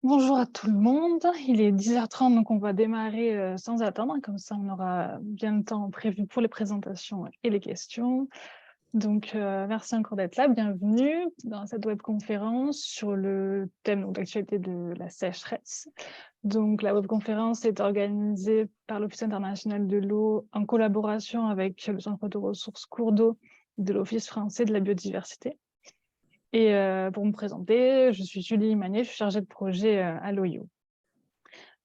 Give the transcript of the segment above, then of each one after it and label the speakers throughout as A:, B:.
A: Bonjour à tout le monde, il est 10h30 donc on va démarrer, sans attendre, comme ça on aura bien le temps prévu pour les présentations et les questions. Donc, merci encore d'être là, bienvenue dans cette webconférence sur le thème donc d'actualité de la sécheresse. Donc la webconférence est organisée par l'Office international de l'eau en collaboration avec le Centre de ressources cours d'eau de l'Office français de la biodiversité. Et pour me présenter, je suis Julie Imanier, je suis chargée de projet, à l'OIO.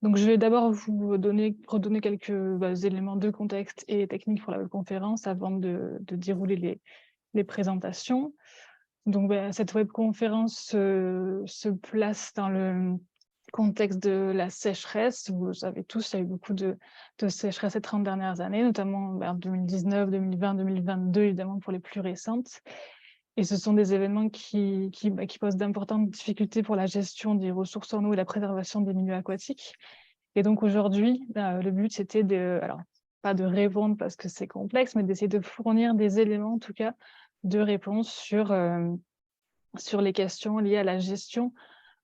A: Donc je vais d'abord vous redonner quelques, éléments de contexte et techniques pour la webconférence avant de dérouler les présentations. Donc cette webconférence, se place dans le contexte de la sécheresse. Vous le savez tous, il y a eu beaucoup de sécheresse ces 30 dernières années, notamment en 2019, 2020, 2022, évidemment pour les plus récentes. Et ce sont des événements qui posent d'importantes difficultés pour la gestion des ressources en eau et la préservation des milieux aquatiques. Et donc aujourd'hui, le but c'était alors pas de répondre parce que c'est complexe, mais d'essayer de fournir des éléments en tout cas de réponse sur les questions liées à la gestion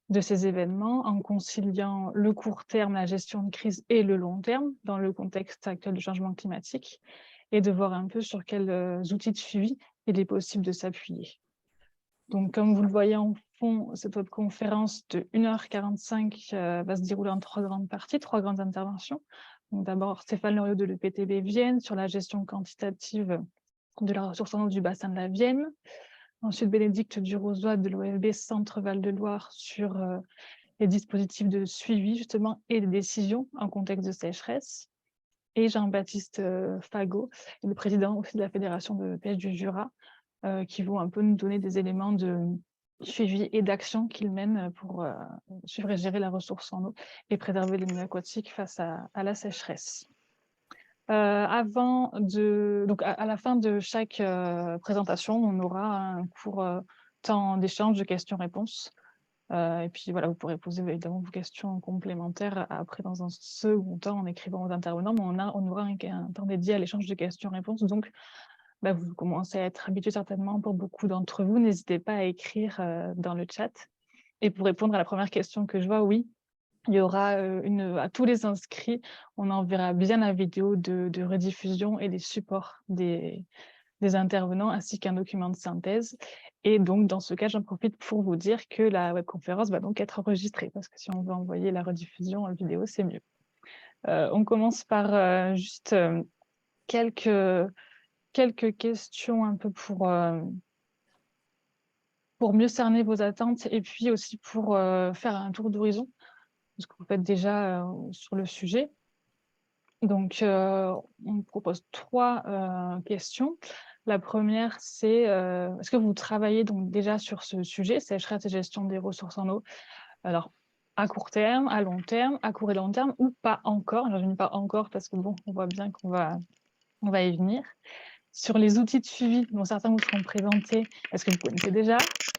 A: de ces événements en conciliant le court terme, la gestion de crise et le long terme dans le contexte actuel du changement climatique et de voir un peu sur quels outils de suivi il est possible de s'appuyer. Donc, comme vous le voyez en fond, cette webconférence de 1h45 va se dérouler en 3 grandes parties, 3 grandes interventions. Donc, d'abord, Stéphane Loriot de l'EPTB Vienne sur la gestion quantitative de la ressource en eau du bassin de la Vienne. Ensuite, Bénédicte Durozois de l'OFB Centre Val-de-Loire sur les dispositifs de suivi justement et les décisions en contexte de sécheresse. Et Jean-Baptiste Fagot, le président aussi de la Fédération de pêche du Jura, qui vont un peu nous donner des éléments de suivi et d'action qu'ils mènent pour suivre et gérer la ressource en eau et préserver les milieux aquatiques face à la sécheresse. Donc à la fin de chaque présentation, on aura un court temps d'échange de questions-réponses. Et puis voilà, vous pourrez poser évidemment vos questions complémentaires après dans un second temps en écrivant aux intervenants, mais on aura un temps dédié à l'échange de questions-réponses. Donc, vous commencez à être habitués certainement pour beaucoup d'entre vous. N'hésitez pas à écrire dans le chat. Et pour répondre à la première question que je vois, oui, il y aura à tous les inscrits, on enverra bien la vidéo de rediffusion et les supports des intervenants, ainsi qu'un document de synthèse. Et donc, dans ce cas, j'en profite pour vous dire que la webconférence va donc être enregistrée, parce que si on veut envoyer la rediffusion en vidéo, c'est mieux. On commence par juste quelques questions un peu pour mieux cerner vos attentes et puis aussi pour faire un tour d'horizon, ce que vous faites déjà sur le sujet. Donc, on propose 3 questions. La première, c'est est-ce que vous travaillez donc déjà sur ce sujet, sécheresse et gestion des ressources en eau? Alors, à court terme, à long terme, à court et long terme, ou pas encore? Je dis pas encore parce que bon, on voit bien qu'on va y venir. Sur les outils de suivi dont certains vous seront présentés, est-ce que vous connaissez déjà?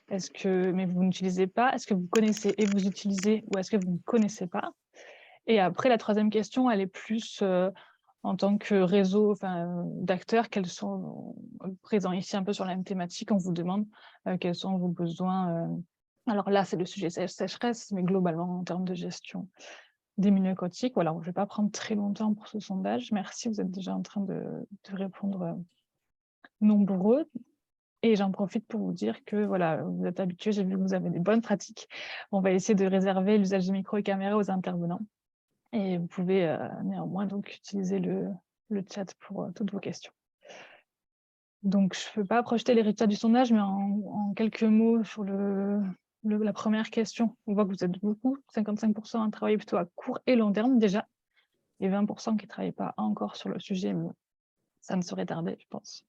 A: Mais vous n'utilisez pas? Est-ce que vous connaissez et vous utilisez, ou est-ce que vous ne connaissez pas? Et après, la troisième question, elle est plus en tant que réseau d'acteurs, quels sont présents ici un peu sur la même thématique. On vous demande quels sont vos besoins. Alors là, c'est le sujet sécheresse, mais globalement, en termes de gestion des milieux aquatiques. Voilà, je ne vais pas prendre très longtemps pour ce sondage. Merci, vous êtes déjà en train de répondre nombreux. Et j'en profite pour vous dire que voilà, vous êtes habitués, j'ai vu que vous avez des bonnes pratiques. On va essayer de réserver l'usage des micros et caméras aux intervenants. Et vous pouvez néanmoins donc utiliser le chat pour toutes vos questions. Donc, je ne peux pas projeter les résultats du sondage, mais en quelques mots sur la première question, on voit que vous êtes beaucoup, 55% à travailler plutôt à court et long terme déjà, et 20% qui ne travaillent pas encore sur le sujet, mais ça ne saurait tarder, je pense.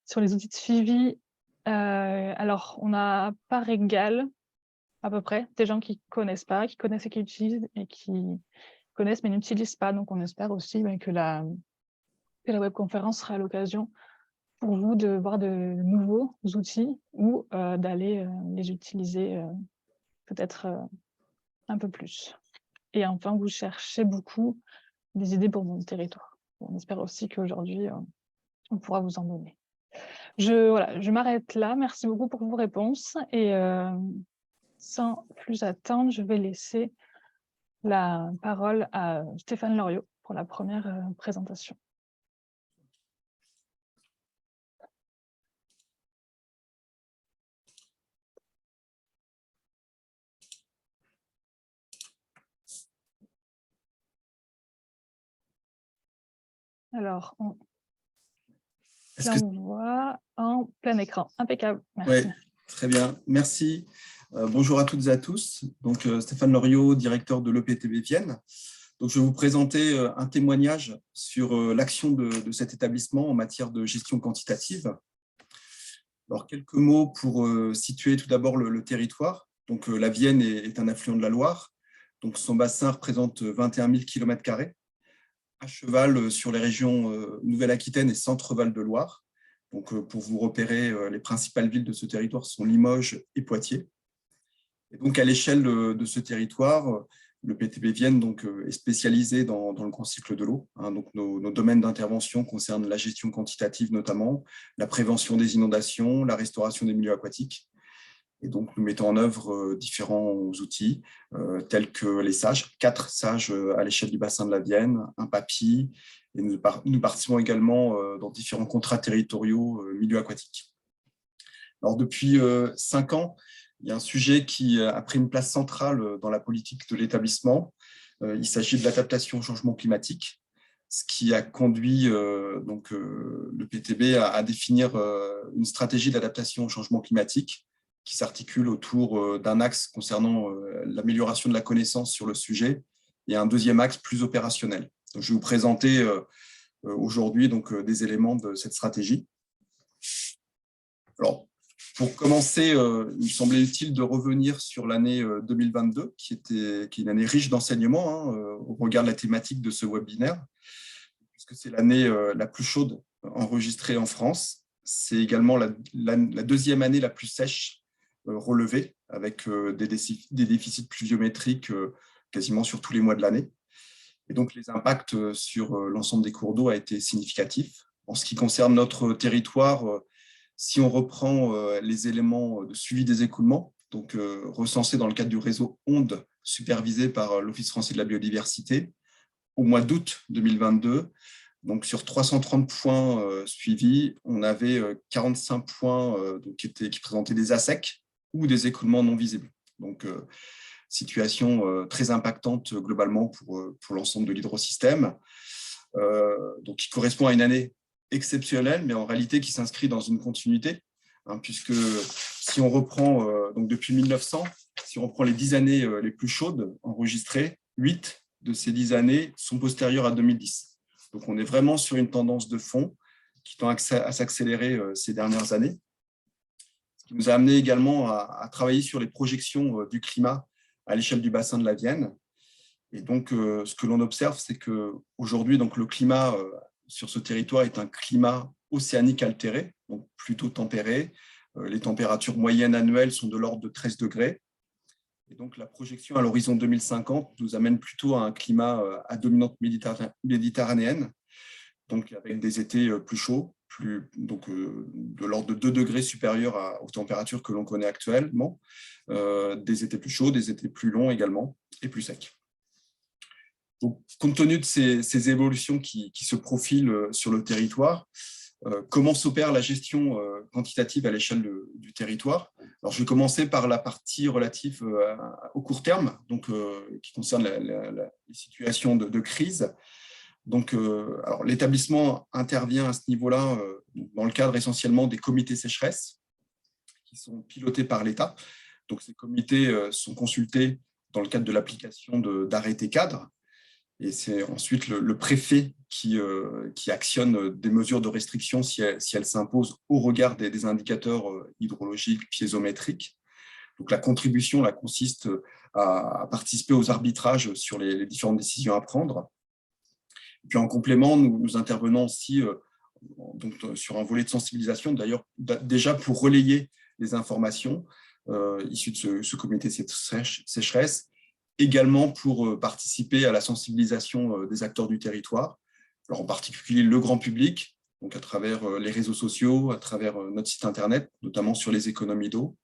A: Sur les outils de suivi, alors on a par égal, à peu près, des gens qui ne connaissent pas, qui connaissent et qui utilisent, et qui connaissent mais n'utilisent pas. Donc on espère aussi que la webconférence sera l'occasion pour vous de voir de nouveaux outils ou d'aller les utiliser peut-être un peu plus. Et enfin, vous cherchez beaucoup des idées pour mon territoire. On espère aussi qu'aujourd'hui, on pourra vous en donner. Je m'arrête là. Merci beaucoup pour vos réponses et sans plus attendre, je vais laisser la parole à Stéphane Loriot pour la première présentation. Alors, on voit en plein écran. Impeccable. Merci.
B: Oui, très bien. Merci. Bonjour à toutes et à tous. Donc, Stéphane Loriot, directeur de l'EPTB Vienne. Donc, je vais vous présenter un témoignage sur l'action de cet établissement en matière de gestion quantitative. Alors, quelques mots pour situer tout d'abord le territoire. Donc, la Vienne est un affluent de la Loire. Donc, son bassin représente 21 000 km², à cheval sur les régions Nouvelle-Aquitaine et Centre-Val de Loire. Donc, pour vous repérer, les principales villes de ce territoire sont Limoges et Poitiers. Et donc, à l'échelle de ce territoire, le PTB Vienne donc, est spécialisé dans le grand cycle de l'eau. Donc, nos domaines d'intervention concernent la gestion quantitative notamment, la prévention des inondations, la restauration des milieux aquatiques. Et donc, nous mettons en œuvre différents outils tels que les SAGE, 4 SAGE à l'échelle du bassin de la Vienne, un PAPI, et nous participons également dans différents contrats territoriaux milieux aquatiques. Alors, depuis 5 ans, il y a un sujet qui a pris une place centrale dans la politique de l'établissement. Il s'agit de l'adaptation au changement climatique, ce qui a conduit le PTB à définir une stratégie d'adaptation au changement climatique qui s'articule autour d'un axe concernant l'amélioration de la connaissance sur le sujet et un deuxième axe plus opérationnel. Donc, je vais vous présenter aujourd'hui des éléments de cette stratégie. Alors, pour commencer, il me semblait utile de revenir sur l'année 2022, qui est une année riche d'enseignements au regard de la thématique de ce webinaire, puisque c'est l'année la plus chaude enregistrée en France. C'est également la deuxième année la plus sèche relevée, avec des déficits pluviométriques quasiment sur tous les mois de l'année. Et donc, les impacts sur l'ensemble des cours d'eau a été significatif. En ce qui concerne notre territoire, si on reprend les éléments de suivi des écoulements, donc recensés dans le cadre du réseau ONDE, supervisé par l'Office français de la biodiversité, au mois d'août 2022, donc sur 330 points suivis, on avait 45 points qui présentaient des ASEC ou des écoulements non visibles. Donc, situation très impactante globalement pour l'ensemble de l'hydrosystème, donc qui correspond à une année exceptionnelle, mais en réalité qui s'inscrit dans une continuité, puisque si on reprend donc depuis 1900, si on reprend les 10 années les plus chaudes enregistrées, 8 de ces 10 années sont postérieures à 2010. Donc on est vraiment sur une tendance de fond qui tend à s'accélérer ces dernières années. Ce qui nous a amené également à travailler sur les projections du climat à l'échelle du bassin de la Vienne. Et donc, ce que l'on observe, c'est qu'aujourd'hui, le climat sur ce territoire est un climat océanique altéré, donc plutôt tempéré. Les températures moyennes annuelles sont de l'ordre de 13 degrés. Et donc, la projection à l'horizon 2050 nous amène plutôt à un climat à dominante méditerranéenne, donc avec des étés plus chauds, de l'ordre de 2 degrés supérieurs aux températures que l'on connaît actuellement, des étés plus chauds, des étés plus longs également, et plus secs. Donc, compte tenu de ces évolutions qui se profilent sur le territoire, comment s'opère la gestion quantitative à l'échelle du territoire? Alors, je vais commencer par la partie relative au court terme, donc, qui concerne les situations de crise. Donc, l'établissement intervient à ce niveau-là dans le cadre essentiellement des comités sécheresse qui sont pilotés par l'État. Donc, ces comités sont consultés dans le cadre de l'application d'arrêtés cadres. Et c'est ensuite le préfet qui actionne des mesures de restriction si elles s'imposent au regard des indicateurs hydrologiques piézométriques. Donc, la contribution là, consiste à participer aux arbitrages sur les différentes décisions à prendre. Et puis, en complément, nous intervenons aussi sur un volet de sensibilisation, d'ailleurs, déjà pour relayer les informations issues de ce comité sécheresse, également pour participer à la sensibilisation des acteurs du territoire, alors en particulier le grand public, donc à travers les réseaux sociaux, à travers notre site internet, notamment sur les économies d'eau,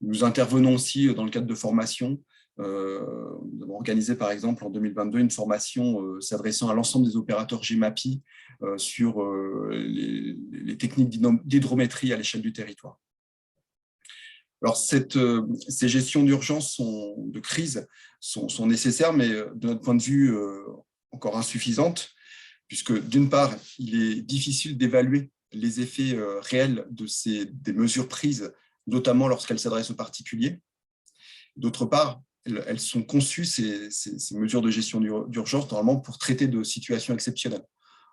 B: Nous intervenons aussi dans le cadre de formations. Nous avons organisé par exemple en 2022 une formation s'adressant à l'ensemble des opérateurs GEMAPI sur les techniques d'hydrométrie à l'échelle du territoire. Alors, ces gestions d'urgence, de crise, sont nécessaires, mais de notre point de vue, encore insuffisantes, puisque d'une part, il est difficile d'évaluer les effets réels des mesures prises, notamment lorsqu'elles s'adressent aux particuliers. D'autre part, elles sont conçues, ces mesures de gestion d'urgence, normalement pour traiter de situations exceptionnelles.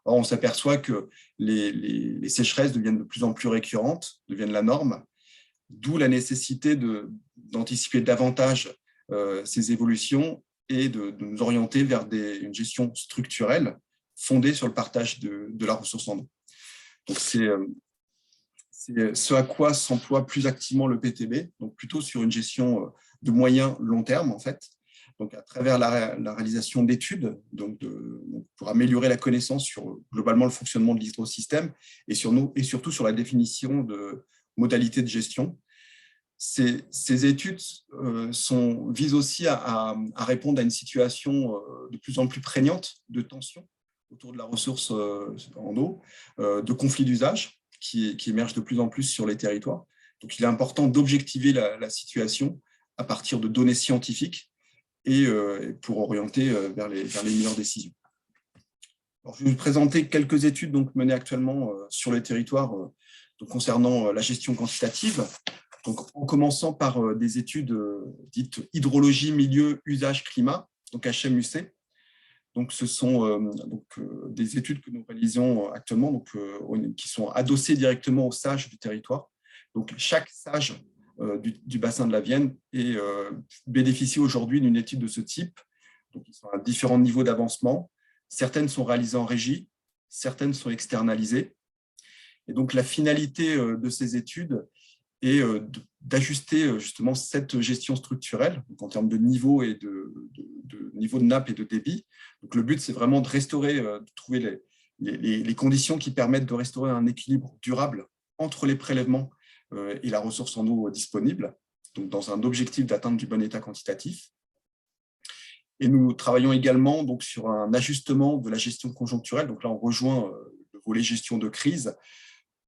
B: Or, on s'aperçoit que les sécheresses deviennent de plus en plus récurrentes, deviennent la norme, d'où la nécessité d'anticiper davantage ces évolutions et de nous orienter vers une gestion structurelle fondée sur le partage de la ressource en eau. Donc, c'est ce à quoi s'emploie plus activement le PTB, donc plutôt sur une gestion de moyen long terme, en fait, donc à travers la réalisation d'études pour améliorer la connaissance sur globalement le fonctionnement de l'hydrosystème et surtout sur la définition de modalités de gestion. Ces études visent aussi à répondre à une situation de plus en plus prégnante de tension autour de la ressource en eau, de conflits d'usage qui émergent de plus en plus sur les territoires. Donc, il est important d'objectiver la situation à partir de données scientifiques et pour orienter vers les meilleures décisions. Alors, je vais vous présenter quelques études menées actuellement sur les territoires concernant la gestion quantitative. Donc, en commençant par des études dites hydrologie, milieu, usage, climat, donc HMUC. Donc, ce sont des études que nous réalisons actuellement, qui sont adossées directement aux SAGE du territoire. Donc, chaque SAGE du bassin de la Vienne bénéficie aujourd'hui d'une étude de ce type. Donc, ils sont à différents niveaux d'avancement. Certaines sont réalisées en régie, certaines sont externalisées. Et donc, la finalité de ces études est d'ajuster justement cette gestion structurelle, donc en termes de niveau et de niveau de nappe et de débit. Donc, le but, c'est vraiment de restaurer, de trouver les conditions qui permettent de restaurer un équilibre durable entre les prélèvements et la ressource en eau disponible, donc dans un objectif d'atteindre du bon état quantitatif. Et nous travaillons également sur un ajustement de la gestion conjoncturelle. Donc là, on rejoint le volet gestion de crise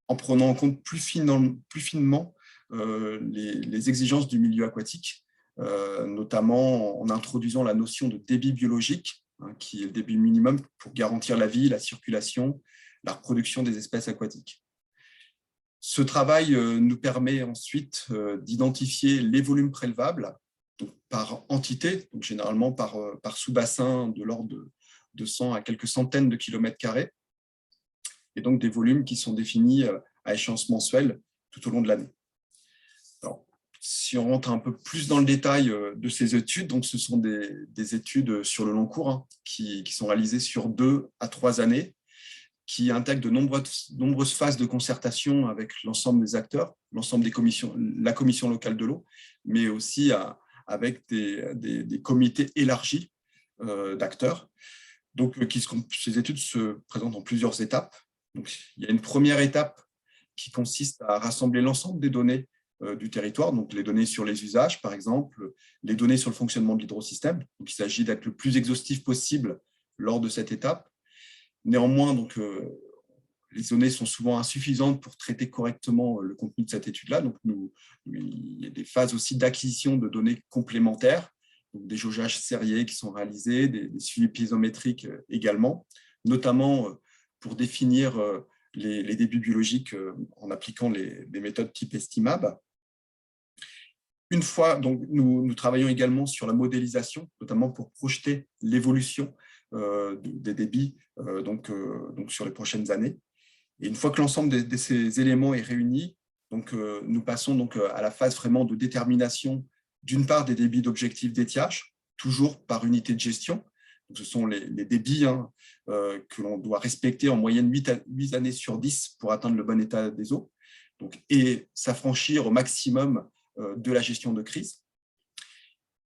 B: en prenant en compte plus finement les exigences du milieu aquatique, notamment en introduisant la notion de débit biologique, qui est le débit minimum pour garantir la vie, la circulation, la reproduction des espèces aquatiques. Ce travail nous permet ensuite d'identifier les volumes prélevables par entité, donc généralement par sous-bassin de l'ordre de 100 à quelques centaines de kilomètres carrés, et donc des volumes qui sont définis à échéance mensuelle tout au long de l'année. Alors, si on rentre un peu plus dans le détail de ces études, donc ce sont des études sur le long cours qui sont réalisées sur 2 à 3 années, qui intègrent de nombreuses phases de concertation avec l'ensemble des acteurs, l'ensemble des commissions, la commission locale de l'eau, mais aussi avec des comités élargis d'acteurs. Donc, ces études se présentent en plusieurs étapes. Donc, il y a une première étape qui consiste à rassembler l'ensemble des données du territoire, donc les données sur les usages, par exemple, les données sur le fonctionnement de l'hydrosystème. Donc, il s'agit d'être le plus exhaustif possible lors de cette étape. Néanmoins, les données sont souvent insuffisantes pour traiter correctement le contenu de cette étude-là. Donc, il y a des phases aussi d'acquisition de données complémentaires, donc des jaugeages sériés qui sont réalisés, des suivis piézométriques également, notamment pour définir les débits biologiques en appliquant les méthodes type Estimab. Une fois, donc, nous travaillons également sur la modélisation, notamment pour projeter l'évolution des débits sur les prochaines années. Et une fois que l'ensemble de ces éléments est réuni, nous passons à la phase vraiment de détermination, d'une part des débits d'objectifs d'étiage, toujours par unité de gestion. Donc, ce sont les débits que l'on doit respecter en moyenne 8 années sur 10 pour atteindre le bon état des eaux, et s'affranchir au maximum de la gestion de crise.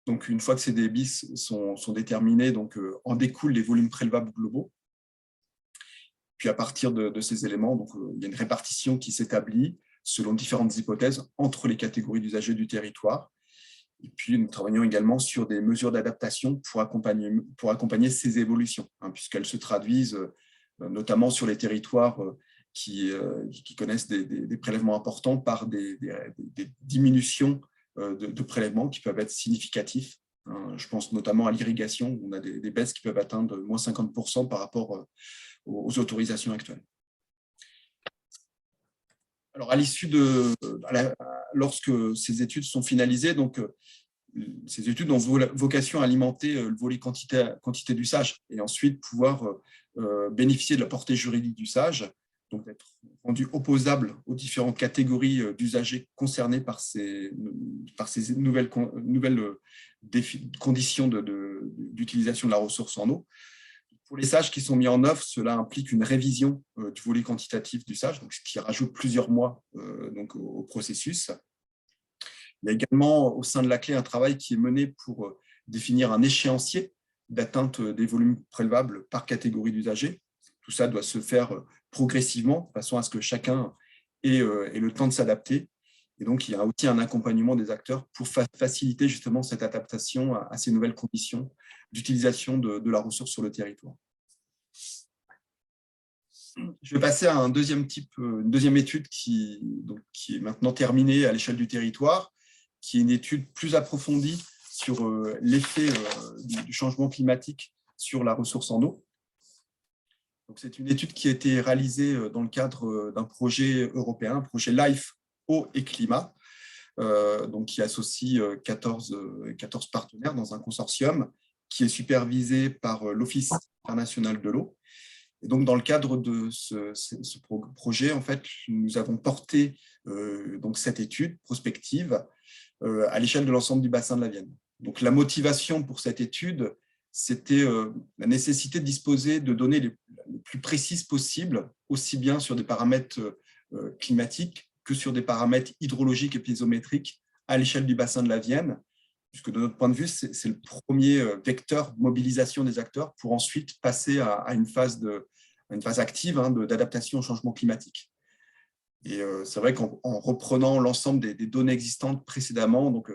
B: Donc, une fois que ces débits sont déterminés, en découlent les volumes prélevables globaux. Puis, à partir de ces éléments, il y a une répartition qui s'établit selon différentes hypothèses entre les catégories d'usagers du territoire. Et puis, nous travaillons également sur des mesures d'adaptation pour accompagner ces évolutions, hein, puisqu'elles se traduisent notamment sur les territoires qui connaissent des prélèvements importants par des diminutions de prélèvements qui peuvent être significatifs. Je pense notamment à l'irrigation, où on a des baisses qui peuvent atteindre moins 50% par rapport aux autorisations actuelles. Alors, à l'issue lorsque ces études sont finalisées, donc, ces études ont vocation à alimenter le volet quantité d'usage et ensuite pouvoir bénéficier de la portée juridique du SAGE, donc d'être rendu opposable aux différentes catégories d'usagers concernés par ces nouvelles conditions d'utilisation de la ressource en eau. Pour les SAGE qui sont mis en œuvre, cela implique une révision du volet quantitatif du SAGE, donc ce qui rajoute plusieurs mois donc, au processus. Il y a également au sein de la clé un travail qui est mené pour définir un échéancier d'atteinte des volumes prélevables par catégorie d'usagers. Tout ça doit se faire progressivement, de façon à ce que chacun ait le temps de s'adapter. Et donc, il y a aussi un accompagnement des acteurs pour faciliter justement cette adaptation à ces nouvelles conditions d'utilisation de la ressource sur le territoire. Je vais passer à une deuxième étude qui est maintenant terminée à l'échelle du territoire, qui est une étude plus approfondie sur l'effet du changement climatique sur la ressource en eau. C'est une étude qui a été réalisée dans le cadre d'un projet européen, un projet LIFE Eau et Climat, donc qui associe 14 partenaires dans un consortium qui est supervisé par l'Office international de l'eau. Et donc, dans le cadre de ce projet, en fait, nous avons porté donc cette étude prospective à l'échelle de l'ensemble du bassin de la Vienne. Donc, la motivation pour cette étude, c'était la nécessité de disposer de données les plus précises possibles, aussi bien sur des paramètres climatiques que sur des paramètres hydrologiques et piézométriques à l'échelle du bassin de la Vienne, puisque de notre point de vue, c'est le premier vecteur de mobilisation des acteurs pour ensuite passer à une phase active d'adaptation au changement climatique. Et c'est vrai qu'en reprenant l'ensemble des données existantes précédemment, donc,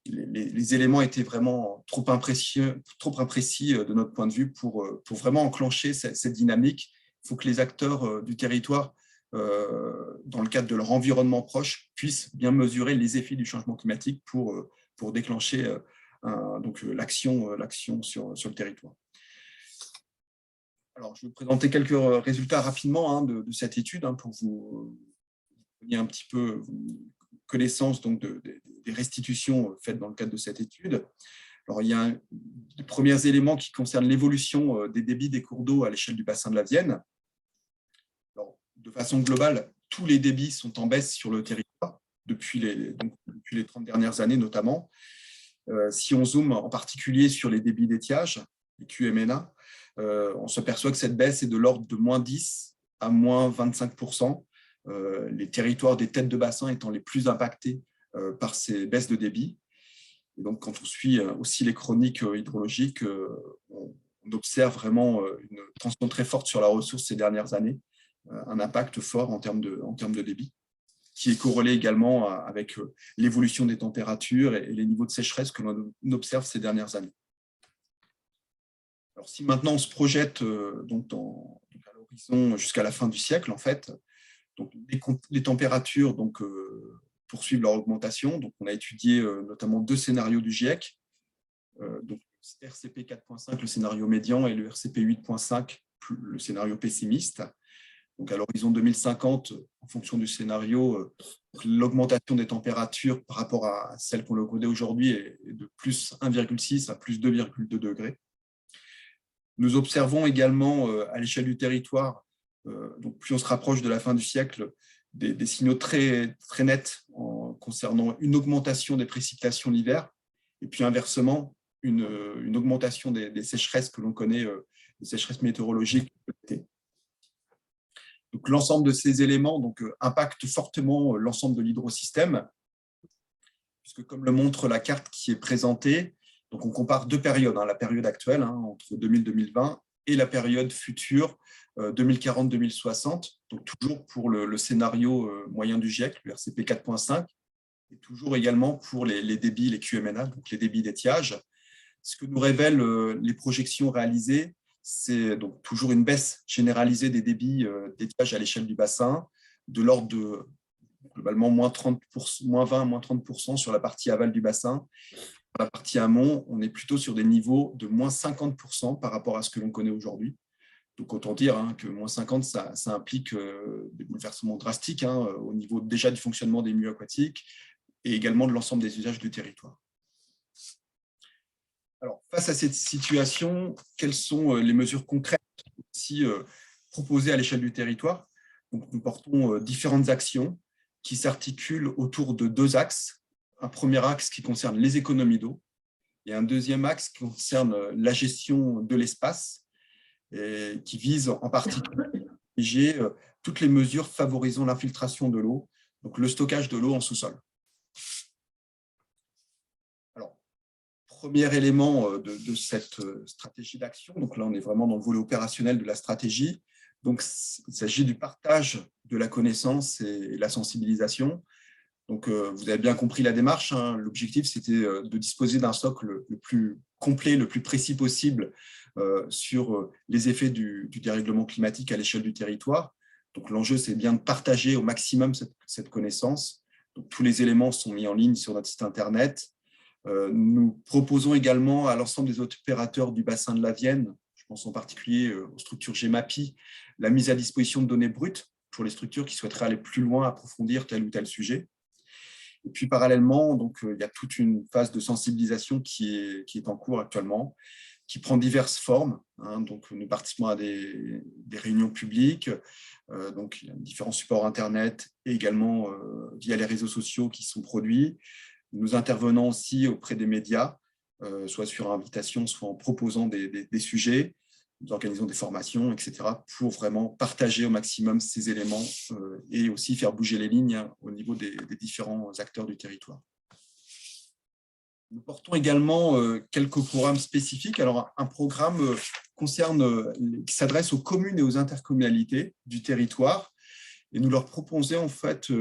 B: les éléments étaient vraiment trop imprécis de notre point de vue pour vraiment enclencher cette dynamique. Il faut que les acteurs du territoire, dans le cadre de leur environnement proche, puissent bien mesurer les effets du changement climatique pour déclencher l'action sur le territoire. Alors, je vais vous présenter quelques résultats rapidement de cette étude pour vous donner un petit peu connaissance donc, des restitutions faites dans le cadre de cette étude. Alors, il y a les premiers éléments qui concernent l'évolution des débits des cours d'eau à l'échelle du bassin de la Vienne. Alors, de façon globale, tous les débits sont en baisse sur le territoire, depuis les 30 dernières années notamment. Si on zoome en particulier sur les débits d'étiage, les QMNA, on s'aperçoit que cette baisse est de l'ordre de moins 10 à moins 25%, les territoires des têtes de bassin étant les plus impactés par ces baisses de débit. Et donc, quand on suit aussi les chroniques hydrologiques, on observe vraiment une tension très forte sur la ressource ces dernières années, un impact fort en termes de débit, qui est corrélé également avec l'évolution des températures et les niveaux de sécheresse que l'on observe ces dernières années. Alors, si maintenant on se projette donc à l'horizon jusqu'à la fin du siècle, en fait, donc les températures poursuivent leur augmentation. Donc, on a étudié notamment 2 scénarios du GIEC, donc RCP 4.5, le scénario médian, et le RCP 8.5, le scénario pessimiste. Donc, à l'horizon 2050, en fonction du scénario, l'augmentation des températures par rapport à celle qu'on connaît aujourd'hui est de plus 1,6 à plus 2,2 degrés. Nous observons également à l'échelle du territoire, donc plus on se rapproche de la fin du siècle, des signaux très, très nets concernant une augmentation des précipitations l'hiver, et puis inversement, une augmentation des sécheresses que l'on connaît, des sécheresses météorologiques l'été. Donc, l'ensemble de ces éléments impactent fortement l'ensemble de l'hydrosystème, puisque comme le montre la carte qui est présentée, donc on compare 2 périodes, la période actuelle entre 2000 et 2020 et la période future 2040-2060, donc toujours pour le scénario moyen du GIEC, le RCP 4.5, et toujours également pour les débits, les QMNA, donc les débits d'étiage. Ce que nous révèlent les projections réalisées, c'est donc toujours une baisse généralisée des débits d'étiage à l'échelle du bassin, de l'ordre de globalement moins 30%, moins 20, moins 30% sur la partie aval du bassin. Sur la partie amont, on est plutôt sur des niveaux de moins 50% par rapport à ce que l'on connaît aujourd'hui. Donc, autant dire que moins 50, ça implique des bouleversements drastiques au niveau déjà du fonctionnement des milieux aquatiques et également de l'ensemble des usages du territoire. Alors, face à cette situation, quelles sont les mesures concrètes aussi proposées à l'échelle du territoire? Donc, nous portons différentes actions qui s'articulent autour de deux axes. Un premier axe qui concerne les économies d'eau et un deuxième axe qui concerne la gestion de l'espace et qui vise en particulier toutes les mesures favorisant l'infiltration de l'eau, donc le stockage de l'eau en sous-sol. Alors, premier élément de cette stratégie d'action, donc là on est vraiment dans le volet opérationnel de la stratégie, donc il s'agit du partage de la connaissance et la sensibilisation. Donc, vous avez bien compris la démarche. L'objectif, c'était de disposer d'un socle le plus complet, le plus précis possible sur les effets du dérèglement climatique à l'échelle du territoire. Donc, l'enjeu, c'est bien de partager au maximum cette connaissance. Donc, tous les éléments sont mis en ligne sur notre site Internet. Nous proposons également à l'ensemble des opérateurs du bassin de la Vienne, je pense en particulier aux structures GEMAPI, la mise à disposition de données brutes pour les structures qui souhaiteraient aller plus loin, approfondir tel ou tel sujet. Et puis parallèlement, donc, il y a toute une phase de sensibilisation qui est en cours actuellement, qui prend diverses formes. Donc, nous participons à des réunions publiques, donc il y a différents supports Internet et également via les réseaux sociaux qui sont produits. Nous intervenons aussi auprès des médias, soit sur invitation, soit en proposant des sujets. Nous organisons des formations, etc., pour vraiment partager au maximum ces éléments et aussi faire bouger les lignes au niveau des différents acteurs du territoire. Nous portons également quelques programmes spécifiques. Alors, un programme qui s'adresse aux communes et aux intercommunalités du territoire et nous leur proposons en fait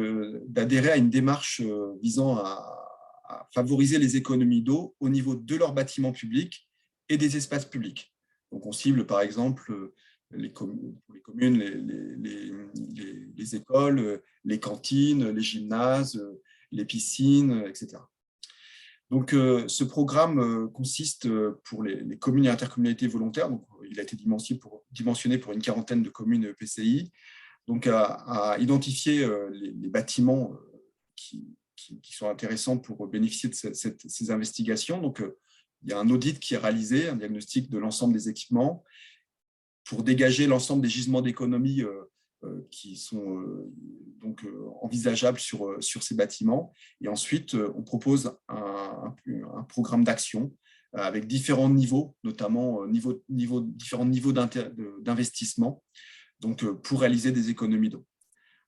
B: d'adhérer à une démarche visant à favoriser les économies d'eau au niveau de leurs bâtiments publics et des espaces publics. Donc, on cible par exemple les communes, les écoles, les cantines, les gymnases, les piscines, etc. Donc, ce programme consiste pour les communes et intercommunalités volontaires, donc, il a été dimensionné pour une quarantaine de communes EPCI, donc à identifier les bâtiments qui sont intéressants pour bénéficier de ces investigations. Donc, il y a un audit qui est réalisé, un diagnostic de l'ensemble des équipements pour dégager l'ensemble des gisements d'économie qui sont donc envisageables sur ces bâtiments. Et ensuite, on propose un programme d'action avec différents niveaux, notamment différents niveaux d'investissement, donc pour réaliser des économies d'eau.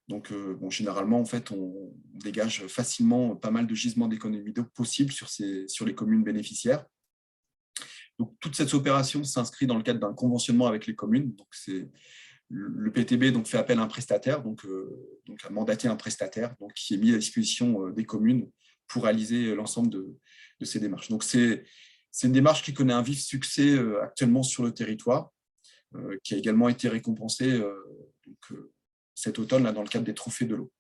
B: Donc, généralement, en fait, on dégage facilement pas mal de gisements d'économies d'eau possibles sur les communes bénéficiaires. Donc, toute cette opération s'inscrit dans le cadre d'un conventionnement avec les communes. Donc, le PTB donc, fait appel à un prestataire, donc a mandaté un prestataire qui est mis à disposition des communes pour réaliser l'ensemble de ces démarches. Donc, c'est une démarche qui connaît un vif succès actuellement sur le territoire, qui a également été récompensée cet automne là, dans le cadre des trophées de l'eau.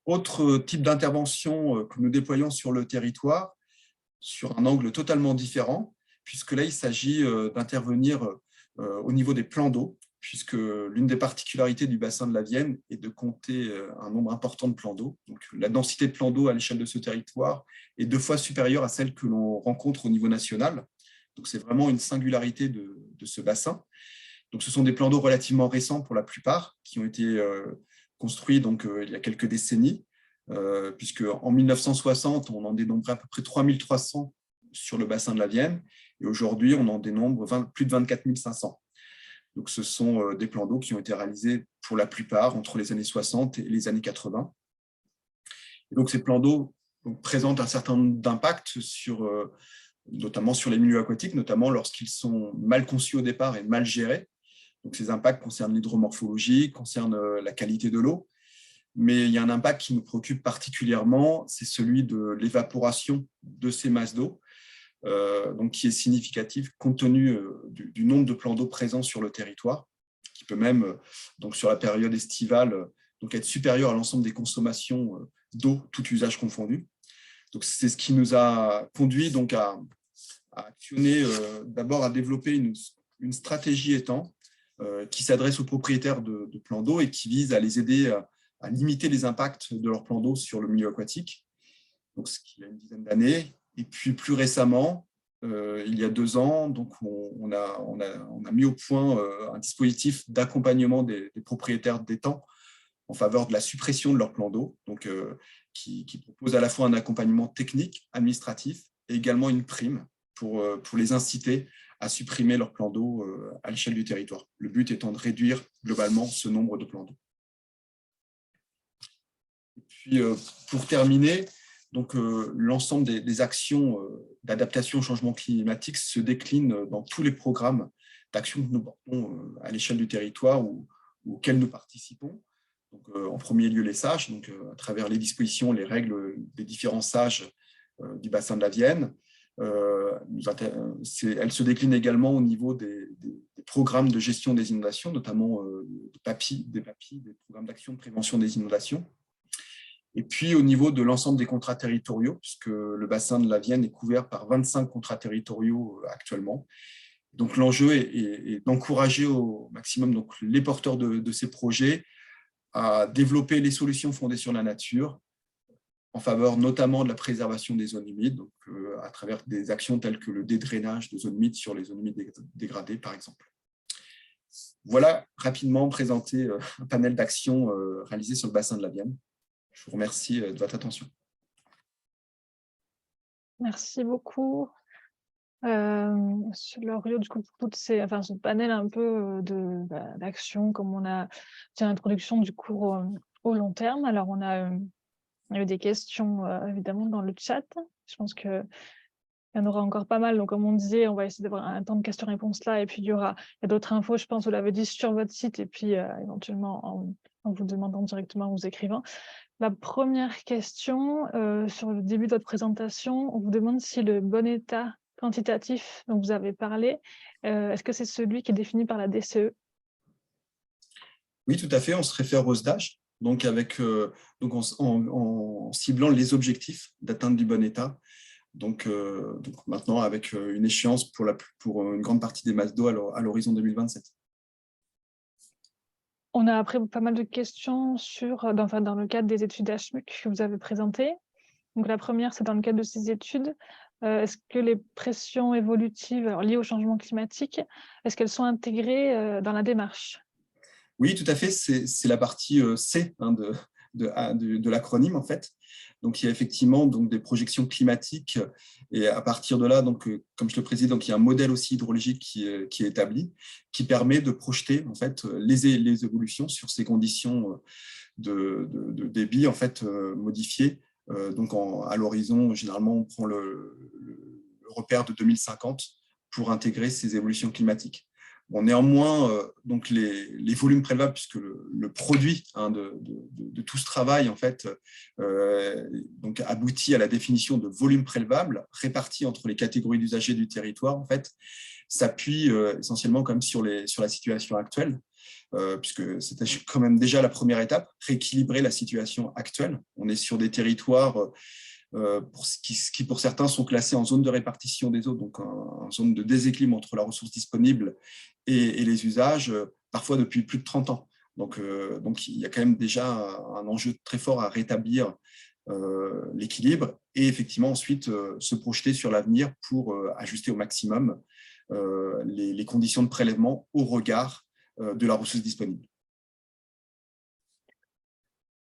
B: Autre type d'intervention que nous déployons sur le territoire, sur un angle totalement différent, puisque là, il s'agit d'intervenir au niveau des plans d'eau, puisque l'une des particularités du bassin de la Vienne est de compter un nombre important de plans d'eau. Donc, la densité de plans d'eau à l'échelle de ce territoire est 2 fois supérieure à celle que l'on rencontre au niveau national. Donc, c'est vraiment une singularité de ce bassin. Donc, ce sont des plans d'eau relativement récents pour la plupart, qui ont été construits donc, il y a quelques décennies, puisque en 1960, on en dénombrait à peu près 3300 sur le bassin de la Vienne, et aujourd'hui, on en dénombre plus de 24 500. Donc, ce sont des plans d'eau qui ont été réalisés pour la plupart entre les années 60 et les années 80. Et donc, ces plans d'eau présentent un certain nombre d'impacts sur notamment sur les milieux aquatiques, notamment lorsqu'ils sont mal conçus au départ et mal gérés. Donc, ces impacts concernent l'hydromorphologie, concernent la qualité de l'eau. Mais il y a un impact qui nous préoccupe particulièrement, c'est celui de l'évaporation de ces masses d'eau, donc qui est significatif compte tenu du nombre de plans d'eau présents sur le territoire, qui peut même, donc sur la période estivale, donc être supérieur à l'ensemble des consommations d'eau, tout usage confondu. Donc c'est ce qui nous a conduit donc à actionner, d'abord à développer une stratégie étang qui s'adresse aux propriétaires de plans d'eau et qui vise à les aider à limiter les impacts de leurs plans d'eau sur le milieu aquatique, donc ce qui a une dizaine d'années. Et puis plus récemment, il y a 2 ans, donc on a mis au point un dispositif d'accompagnement des propriétaires d'étangs en faveur de la suppression de leurs plans d'eau, donc qui propose à la fois un accompagnement technique, administratif, et également une prime pour les inciter à supprimer leurs plans d'eau à l'échelle du territoire. Le but étant de réduire globalement ce nombre de plans d'eau. Et puis, pour terminer, donc, l'ensemble des actions d'adaptation au changement climatique se déclinent dans tous les programmes d'action que nous portons à l'échelle du territoire ou auxquels nous participons. Donc, en premier lieu, les SAGE, donc, à travers les dispositions, les règles des différents SAGE du bassin de la Vienne. Elle se décline également au niveau des programmes de gestion des inondations, notamment des programmes d'action de prévention des inondations. Et puis, au niveau de l'ensemble des contrats territoriaux, puisque le bassin de la Vienne est couvert par 25 contrats territoriaux actuellement. Donc, l'enjeu est d'encourager au maximum donc, les porteurs de ces projets à développer les solutions fondées sur la nature, en faveur notamment de la préservation des zones humides, donc, à travers des actions telles que le dédrainage de zones humides sur les zones humides dégradées, par exemple. Voilà rapidement présenté un panel d'actions réalisées sur le bassin de la Vienne. Je vous remercie de votre attention.
A: Merci beaucoup. Sur Loriot, du coup, pour ce panel un peu d'action, comme on a fait l'introduction du cours au long terme. Alors, on a eu des questions évidemment dans le chat. Je pense qu'il y en aura encore pas mal. Donc, comme on disait, on va essayer d'avoir un temps de questions-réponses là. Et puis, il y a d'autres infos, je pense, vous l'avez dit, sur votre site. Et puis, éventuellement, en vous demandant directement, en vous écrivant. La première question, sur le début de votre présentation, on vous demande si le bon état quantitatif dont vous avez parlé, est-ce que c'est celui qui est défini par la DCE?
B: Oui, tout à fait. On se réfère au SDAGE, donc, en ciblant les objectifs d'atteinte du bon état. Donc maintenant, avec une échéance pour une grande partie des masses d'eau à l'horizon 2027.
A: On a après pas mal de questions dans le cadre des études HMUC que vous avez présentées. Donc la première, c'est dans le cadre de ces études. Est-ce que les pressions évolutives liées au changement climatique, est-ce qu'elles sont intégrées dans la démarche?
B: Oui, tout à fait. C'est la partie C de l'acronyme, en fait. Donc, il y a effectivement donc, des projections climatiques. Et à partir de là, donc, comme je le précise, donc, il y a un modèle aussi hydrologique qui est établi, qui permet de projeter en fait, les évolutions sur ces conditions de débit en fait, modifiées. Donc, à l'horizon, généralement, on prend le repère de 2050 pour intégrer ces évolutions climatiques. Bon, néanmoins, donc les volumes prélevables, puisque le produit de tout ce travail en fait, donc aboutit à la définition de volumes prélevables répartis entre les catégories d'usagers du territoire, en fait, s'appuie essentiellement comme sur la situation actuelle, puisque c'était quand même déjà la première étape, rééquilibrer la situation actuelle. On est sur des territoires qui pour certains sont classés en zone de répartition des eaux, donc en zone de déséquilibre entre la ressource disponible et les usages, parfois depuis plus de 30 ans. Donc il y a quand même déjà un enjeu très fort à rétablir l'équilibre et effectivement ensuite se projeter sur l'avenir pour ajuster au maximum les conditions de prélèvement au regard de la ressource disponible.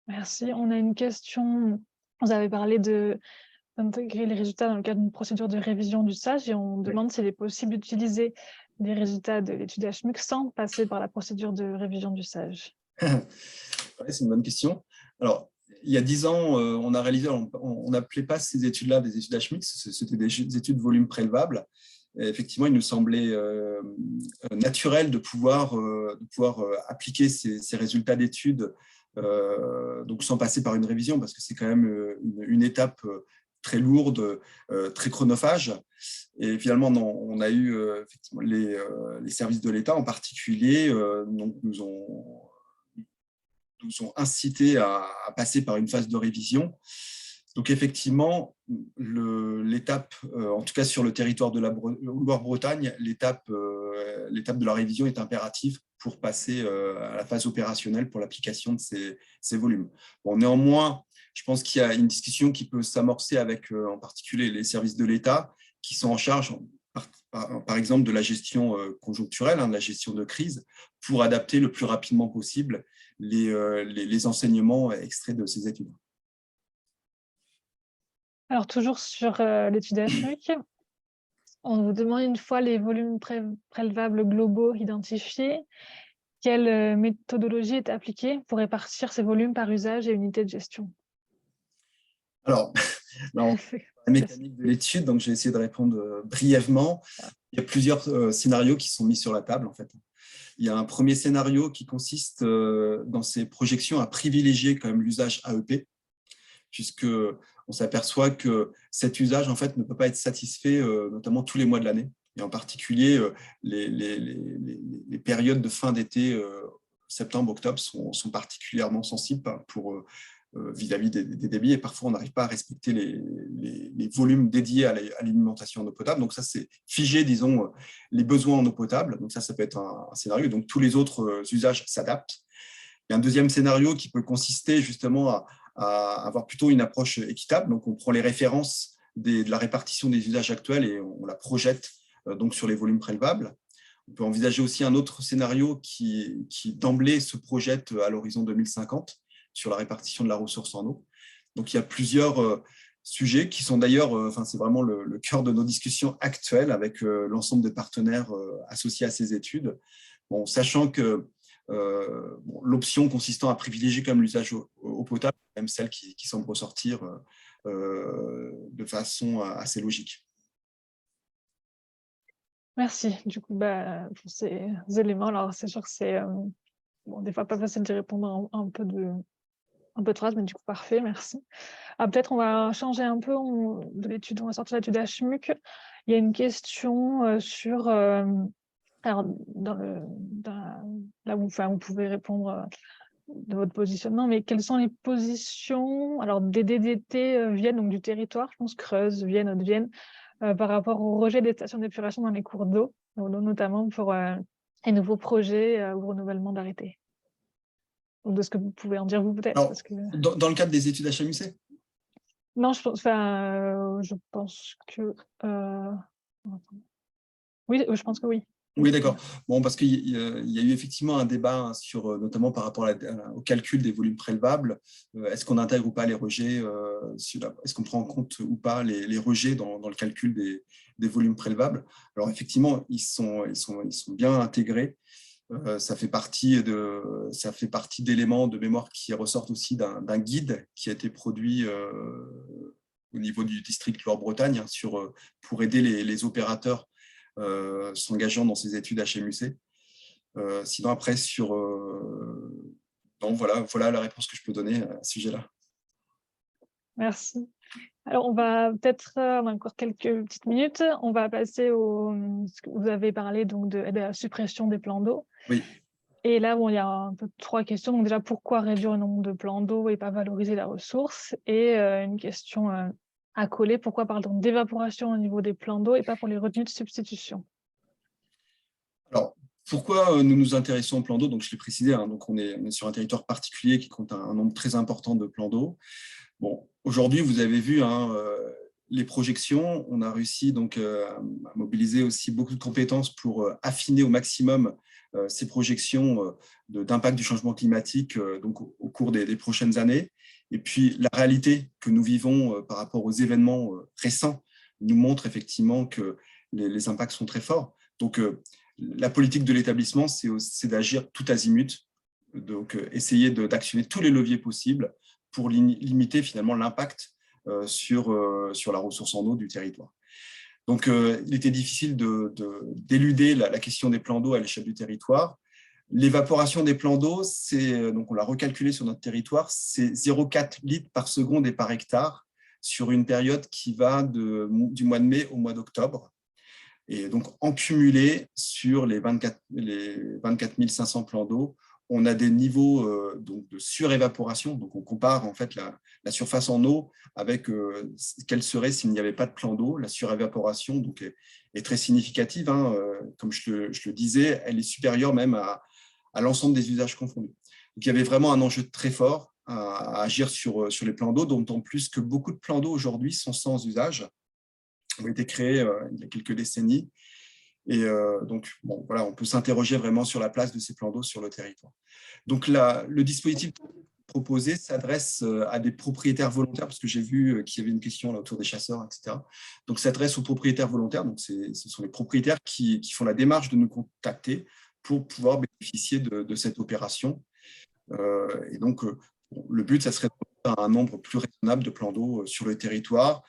A: Merci. On a une question. Vous avez parlé d'intégrer les résultats dans le cadre d'une procédure de révision du SAGE et on demande s'il est possible d'utiliser les résultats de l'étude HMUC sans passer par la procédure de révision du SAGE.
B: Ouais, c'est une bonne question. Alors, il y a 10 ans, on a réalisé, on n'appelait pas ces études-là des études H-mix, c'était des études volume prélevable. Et effectivement, il nous semblait naturel de pouvoir appliquer ces résultats d'études donc sans passer par une révision, parce que c'est quand même une étape très lourde, très chronophage. Et finalement, on a eu effectivement les services de l'État en particulier donc nous ont incités à passer par une phase de révision. Donc effectivement, l'étape, en tout cas sur le territoire de la Loire-Bretagne, l'étape de la révision est impérative pour passer à la phase opérationnelle pour l'application de ces volumes. Bon, néanmoins, je pense qu'il y a une discussion qui peut s'amorcer avec en particulier les services de l'État qui sont en charge, par exemple, de la gestion conjoncturelle, de la gestion de crise, pour adapter le plus rapidement possible les enseignements extraits de ces études.
A: Alors, toujours sur l'étude HMUC, on vous demande, une fois les volumes prélevables globaux identifiés, quelle méthodologie est appliquée pour répartir ces volumes par usage et unité de gestion?
B: Alors, la mécanique de l'étude, donc j'ai essayé de répondre brièvement. Il y a plusieurs scénarios qui sont mis sur la table, en fait. Il y a un premier scénario qui consiste dans ces projections à privilégier quand même l'usage AEP, puisqu'on s'aperçoit que cet usage en fait, ne peut pas être satisfait notamment tous les mois de l'année, et en particulier les périodes de fin d'été, septembre, octobre, sont particulièrement sensibles pour vis-à-vis des débits, et parfois on n'arrive pas à respecter les volumes dédiés à l'alimentation en eau potable. Donc ça, c'est figer, disons, les besoins en eau potable. Donc ça peut être un scénario. Donc tous les autres usages s'adaptent. Il y a un deuxième scénario qui peut consister justement à avoir plutôt une approche équitable. Donc on prend les références de la répartition des usages actuels et on la projette donc sur les volumes prélevables. On peut envisager aussi un autre scénario qui d'emblée se projette à l'horizon 2050 sur la répartition de la ressource en eau. Donc il y a plusieurs sujets qui sont d'ailleurs, c'est vraiment le cœur de nos discussions actuelles avec l'ensemble des partenaires associés à ces études. Bon, sachant que l'option consistant à privilégier comme l'usage eau potable, même celle qui semble ressortir de façon assez logique.
A: Merci. Du coup, pour ces éléments, alors c'est sûr que c'est des fois pas facile de répondre un peu de phrases, mais du coup, parfait, merci. Peut-être on va changer un peu de l'étude, on va sortir de l'étude HMUC. Il y a une question sur, alors là où vous pouvez répondre de votre positionnement, mais quelles sont les positions, alors des DDT Vienne, donc du territoire, je pense Creuse, Vienne, Haute-Vienne, par rapport au rejet des stations d'épuration dans les cours d'eau, notamment pour les nouveaux projets ou renouvellement d'arrêtés. De ce que vous pouvez en dire, vous, peut-être. Parce que...
B: dans le cadre des études HMUC?
A: Non, je pense que... Oui, je pense que oui.
B: Oui, d'accord. Bon, parce qu'il y a eu effectivement un débat sur, notamment par rapport au calcul des volumes prélevables. Est-ce qu'on intègre ou pas les rejets est-ce qu'on prend en compte ou pas les rejets dans le calcul des volumes prélevables? Alors, effectivement, ils sont bien intégrés. Ça fait partie d'éléments de mémoire qui ressortent aussi d'un guide qui a été produit au niveau du district Loire-Bretagne pour aider les opérateurs s'engageant dans ces études HMUC. Sinon, après, voilà la réponse que je peux donner à ce sujet-là.
A: Merci. Alors, on va peut-être, on a encore quelques petites minutes, on va passer ce que vous avez parlé donc de la suppression des plans d'eau.
B: Oui.
A: Et là, il y a un peu 3 questions. Donc déjà, pourquoi réduire le nombre de plans d'eau et pas valoriser la ressource? Et une question à coller, pourquoi parle-t-on d'évaporation au niveau des plans d'eau et pas pour les retenues de substitution?
B: Alors, pourquoi nous nous intéressons aux plans d'eau? Donc, je l'ai précisé, donc on est sur un territoire particulier qui compte un nombre très important de plans d'eau. Bon, aujourd'hui, vous avez vu les projections. On a réussi donc à mobiliser aussi beaucoup de compétences pour affiner au maximum ces projections d'impact du changement climatique donc au cours des prochaines années. Et puis, la réalité que nous vivons par rapport aux événements récents nous montre effectivement que les impacts sont très forts. Donc, la politique de l'établissement, c'est d'agir tout azimut, donc essayer d'actionner tous les leviers possibles pour limiter finalement l'impact sur la ressource en eau du territoire. Donc, il était difficile d'éluder la question des plans d'eau à l'échelle du territoire. L'évaporation des plans d'eau, donc on l'a recalculé sur notre territoire, c'est 0,4 litres par seconde et par hectare sur une période qui va du mois de mai au mois d'octobre. Et donc, en cumulé sur les 24 500 plans d'eau, on a des niveaux donc de surévaporation. Donc, on compare en fait la surface en eau avec quelle serait s'il n'y avait pas de plan d'eau. La surévaporation donc, est très significative. Hein, comme je le disais, elle est supérieure même à l'ensemble des usages confondus. Donc, il y avait vraiment un enjeu très fort à agir sur les plans d'eau, d'autant plus que beaucoup de plans d'eau aujourd'hui sont sans usage, ont été créés il y a quelques décennies. Et donc, bon, voilà, on peut s'interroger vraiment sur la place de ces plans d'eau sur le territoire. Donc, le dispositif proposé s'adresse à des propriétaires volontaires, parce que j'ai vu qu'il y avait une question là, autour des chasseurs, etc. Donc, s'adresse aux propriétaires volontaires. Donc, ce sont les propriétaires qui font la démarche de nous contacter pour pouvoir bénéficier de cette opération. Et donc, le but, ça serait d'avoir un nombre plus raisonnable de plans d'eau sur le territoire,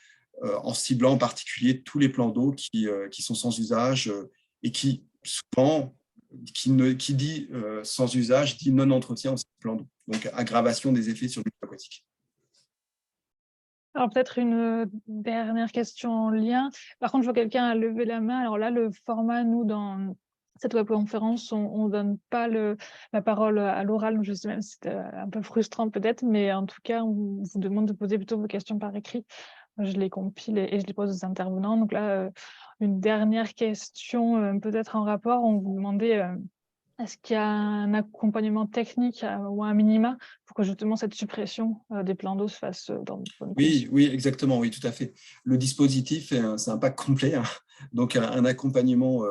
B: en ciblant en particulier tous les plans d'eau qui sont sans usage et qui, souvent, qui dit sans usage, dit non-entretien aussi de plans d'eau. Donc, aggravation des effets sur le milieu aquatique.
A: Alors, peut-être une dernière question en lien. Par contre, je vois quelqu'un a levé la main. Alors là, le format, nous, dans cette webconférence, on ne donne pas la parole à l'oral. Je sais même si c'est un peu frustrant peut-être, mais en tout cas, on vous demande de poser plutôt vos questions par écrit. Je les compile et je les pose aux intervenants. Donc là, une dernière question, peut-être en rapport. On vous demandait est-ce qu'il y a un accompagnement technique ou un minima pour que justement cette suppression des plans d'eau se fasse dans de bonnes conditions?
B: Oui, exactement, oui, tout à fait. Le dispositif, c'est un pack complet, hein. Donc un accompagnement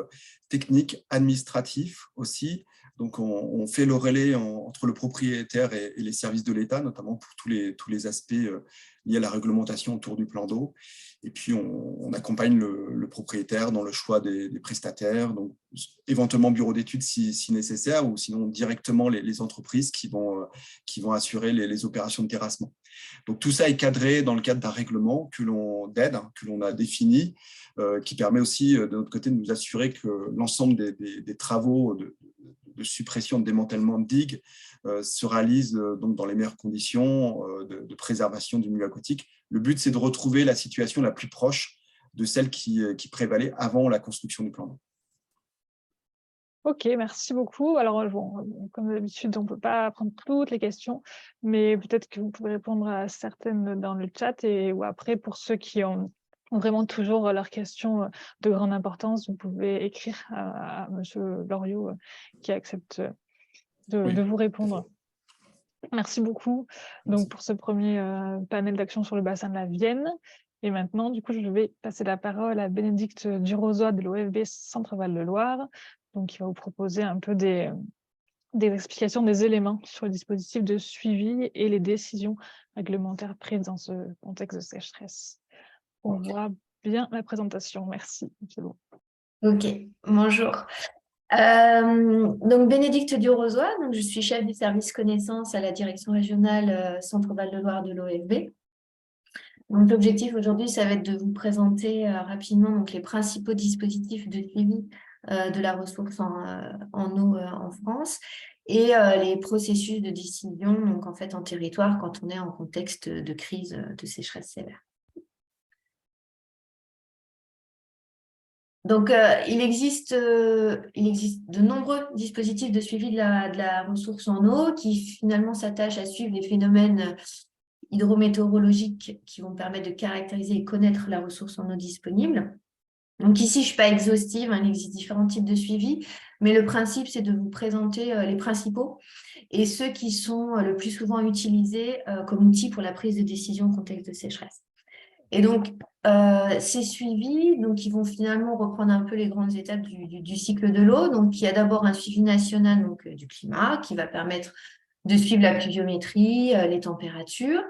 B: technique, administratif aussi. Donc on fait le relais entre le propriétaire et les services de l'État, notamment pour tous les aspects liés à la réglementation autour du plan d'eau. Et puis on accompagne le propriétaire dans le choix des prestataires, donc éventuellement bureau d'études si nécessaire, ou sinon directement les entreprises qui vont assurer les opérations de terrassement. Donc tout ça est cadré dans le cadre d'un règlement que l'on a défini, qui permet aussi de notre côté de nous assurer que l'ensemble des travaux de suppression, de démantèlement de digues se réalisent donc dans les meilleures conditions de préservation du milieu aquatique. Le but, c'est de retrouver la situation la plus proche de celle qui prévalait avant la construction du plan d'eau.
A: Ok, merci beaucoup. Alors, comme d'habitude, on ne peut pas prendre toutes les questions, mais peut-être que vous pouvez répondre à certaines dans le chat ou après, pour ceux qui ont vraiment toujours leurs questions de grande importance, vous pouvez écrire à M. Loriot qui accepte de vous répondre. Merci beaucoup pour ce premier panel d'action sur le bassin de la Vienne. Et maintenant, du coup, je vais passer la parole à Bénédicte Durozoy de l'OFB Centre-Val de Loire, qui va vous proposer un peu des explications, des éléments sur le dispositif de suivi et les décisions réglementaires prises dans ce contexte de sécheresse. On voit bien la présentation. Merci. C'est bon.
C: Ok, bonjour. Donc Bénédicte Durozoy, je suis chef du service connaissance à la direction régionale Centre-Val de Loire de l'OFB. Donc l'objectif aujourd'hui, ça va être de vous présenter rapidement les principaux dispositifs de suivi de la ressource en eau en France et les processus de décision en territoire quand on est en contexte de crise de sécheresse sévère. Donc, il existe de nombreux dispositifs de suivi de la ressource en eau qui finalement s'attachent à suivre les phénomènes hydrométéorologiques qui vont permettre de caractériser et connaître la ressource en eau disponible. Donc ici, je ne suis pas exhaustive, il existe différents types de suivi, mais le principe, c'est de vous présenter les principaux et ceux qui sont le plus souvent utilisés comme outils pour la prise de décision en contexte de sécheresse. Et donc, ces suivis, ils vont finalement reprendre un peu les grandes étapes du cycle de l'eau. Donc, il y a d'abord un suivi national du climat qui va permettre de suivre la pluviométrie, les températures,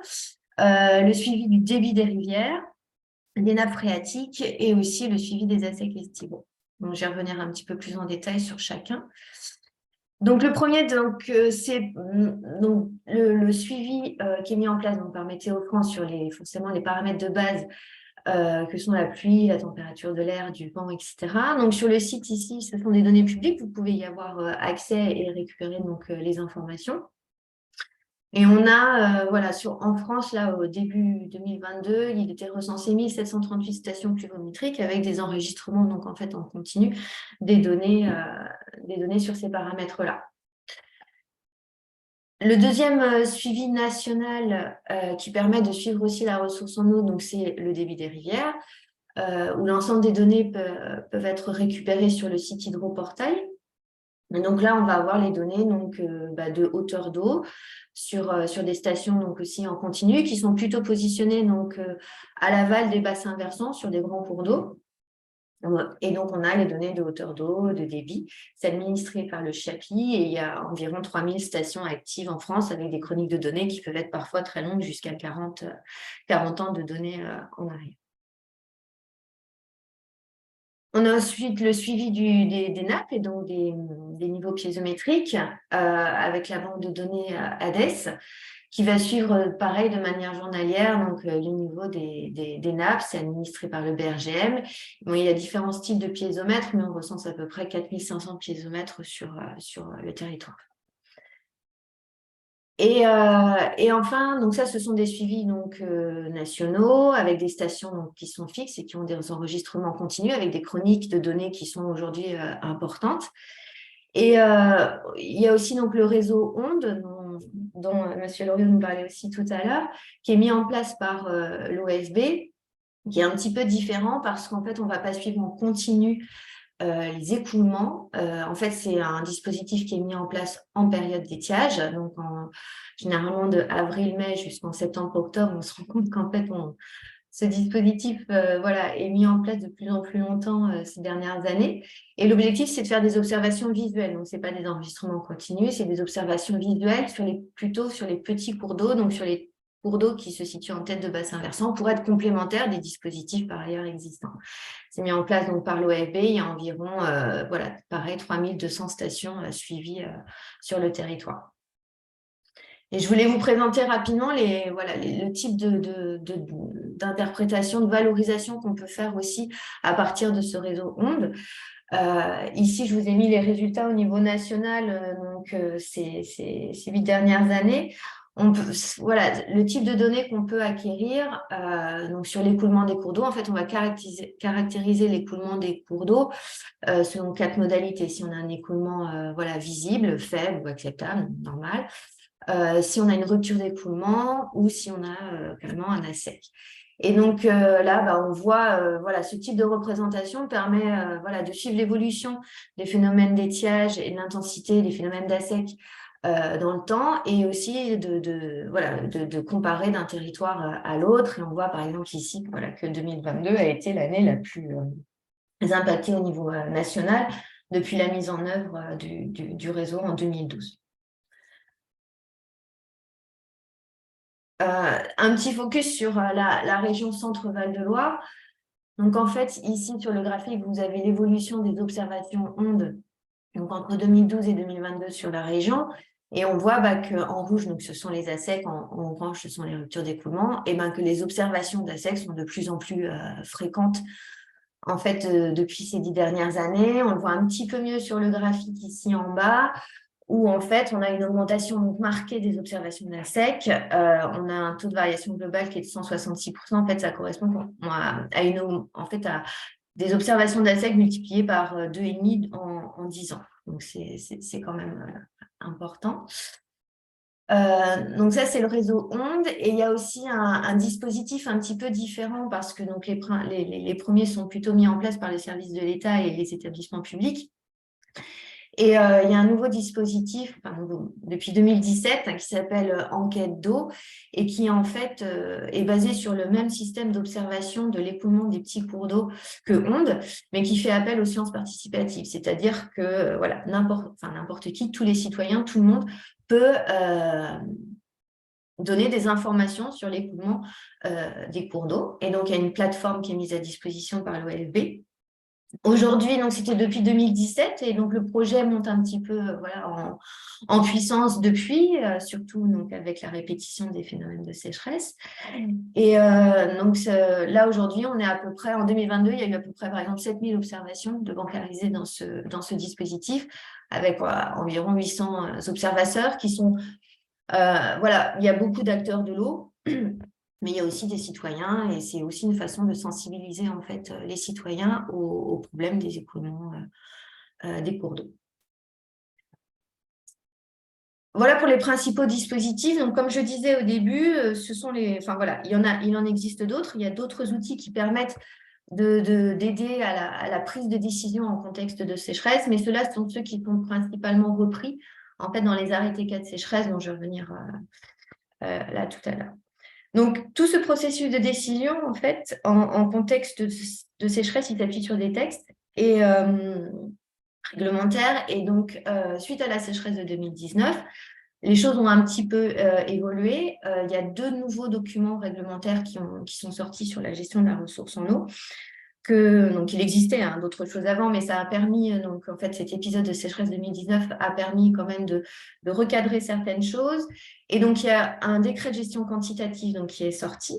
C: le suivi du débit des rivières, des nappes phréatiques et aussi le suivi des asséches estivaux. Donc, je vais revenir un petit peu plus en détail sur chacun. Donc, le premier, c'est le suivi qui est mis en place donc, par Météo France sur forcément les paramètres de base que sont la pluie, la température de l'air, du vent, etc. Donc, sur le site ici, ce sont des données publiques. Vous pouvez y avoir accès et récupérer donc, les informations. Et on a, en France, là, au début 2022, il était recensé 1738 stations pluviométriques avec des enregistrements, donc en fait, en continu, des données sur ces paramètres-là. Le deuxième suivi national qui permet de suivre aussi la ressource en eau, donc c'est le débit des rivières, où l'ensemble des données peuvent être récupérées sur le site Hydroportail. Et donc là, on va avoir les données de hauteur d'eau sur des stations donc aussi en continu qui sont plutôt positionnées à l'aval des bassins versants sur des grands cours d'eau. Et donc, on a les données de hauteur d'eau, de débit. C'est administré par le CHAPI et il y a environ 3000 stations actives en France avec des chroniques de données qui peuvent être parfois très longues, jusqu'à 40 ans de données en arrière. On a ensuite le suivi des nappes et donc des niveaux piézométriques avec la banque de données ADES qui va suivre pareil de manière journalière donc le niveau des nappes. C'est administré par le BRGM. Bon, il y a différents styles de piézomètres, mais on recense à peu près 4500 piézomètres sur le territoire. Et enfin, donc ça, ce sont des suivis nationaux avec des stations qui sont fixes et qui ont des enregistrements continus avec des chroniques de données qui sont aujourd'hui importantes. Et il y a aussi donc le réseau ONDE dont M. Loriot nous parlait aussi tout à l'heure, qui est mis en place par l'OFB, qui est un petit peu différent parce qu'en fait, on ne va pas suivre en continu les écoulements. En fait, c'est un dispositif qui est mis en place en période d'étiage, donc généralement de avril-mai jusqu'en septembre-octobre. On se rend compte qu'en fait, ce dispositif est mis en place de plus en plus longtemps ces dernières années. Et l'objectif, c'est de faire des observations visuelles. Donc, ce n'est pas des enregistrements continus, c'est des observations visuelles plutôt sur les petits cours d'eau, donc sur les cours d'eau qui se situent en tête de bassin versant pour être complémentaires des dispositifs par ailleurs existants. C'est mis en place donc, par l'OFB. Il y a environ, pareil, 3200 stations suivies sur le territoire. Et je voulais vous présenter rapidement le type d'interprétation, de valorisation qu'on peut faire aussi à partir de ce réseau ONDE. Ici, je vous ai mis les résultats au niveau national, ces 8 dernières années. Le type de données qu'on peut acquérir sur l'écoulement des cours d'eau, en fait, on va caractériser l'écoulement des cours d'eau selon 4 modalités. Si on a un écoulement visible, faible ou acceptable, normal. Si on a une rupture d'écoulement ou si on a carrément un ASEC. Et donc là, on voit ce type de représentation permet de suivre l'évolution des phénomènes d'étiage et de l'intensité des phénomènes d'ASEC dans le temps et aussi de comparer d'un territoire à l'autre. Et on voit par exemple ici que 2022 a été l'année la plus impactée au niveau national depuis la mise en œuvre du réseau en 2012. Un petit focus sur la région Centre-Val de Loire. Donc, en fait, ici, sur le graphique, vous avez l'évolution des observations ondes donc entre 2012 et 2022 sur la région. Et on voit qu'en rouge, donc, ce sont les ASEC, en orange, ce sont les ruptures d'écoulement, et que les observations d'ASEC sont de plus en plus fréquentes en fait, depuis ces 10 dernières années. On le voit un petit peu mieux sur le graphique ici en bas, où en fait, on a une augmentation marquée des observations d'ASEC. On a un taux de variation globale qui est de 166%. En fait, ça correspond à des observations d'ASEC multipliées par 2,5 en 10 ans. Donc, c'est quand même important. Donc ça, c'est le réseau ONDE. Et il y a aussi un dispositif un petit peu différent parce que donc, les premiers sont plutôt mis en place par les services de l'État et les établissements publics. Et il y a un nouveau dispositif depuis 2017 qui s'appelle Enquête d'eau et qui en fait est basé sur le même système d'observation de l'écoulement des petits cours d'eau que ONDE, mais qui fait appel aux sciences participatives. C'est-à-dire que n'importe qui, tous les citoyens, tout le monde peut donner des informations sur l'écoulement des cours d'eau. Et donc, il y a une plateforme qui est mise à disposition par l'OFB. Aujourd'hui, donc c'était depuis 2017 et donc le projet monte un petit peu voilà, en puissance depuis, surtout donc avec la répétition des phénomènes de sécheresse. Et donc là aujourd'hui, on est à peu près en 2022, il y a eu à peu près par exemple 7000 observations de bancarisées dans ce dispositif avec environ 800 observateurs qui sont voilà, il y a beaucoup d'acteurs de l'eau. Mais il y a aussi des citoyens et c'est aussi une façon de sensibiliser en fait les citoyens aux problèmes des écoulements des cours d'eau. Voilà pour les principaux dispositifs. Donc, comme je disais au début, ce sont enfin voilà, il en existe d'autres. Il y a d'autres outils qui permettent d'aider à la prise de décision en contexte de sécheresse, mais ceux-là sont ceux qui sont principalement repris en fait dans les arrêtés 4 sécheresse dont je vais revenir là tout à l'heure. Donc, tout ce processus de décision, en fait, en contexte de sécheresse, il s'appuie sur des textes et réglementaires. Et donc, suite à la sécheresse de 2019, les choses ont un petit peu évolué. Il y a 2 nouveaux documents réglementaires qui sont sortis sur la gestion de la ressource en eau. Donc, il existait d'autres choses avant, mais ça a permis, donc en fait, cet épisode de sécheresse 2019 a permis quand même de recadrer certaines choses. Et donc, il y a un décret de gestion quantitative donc, qui est sorti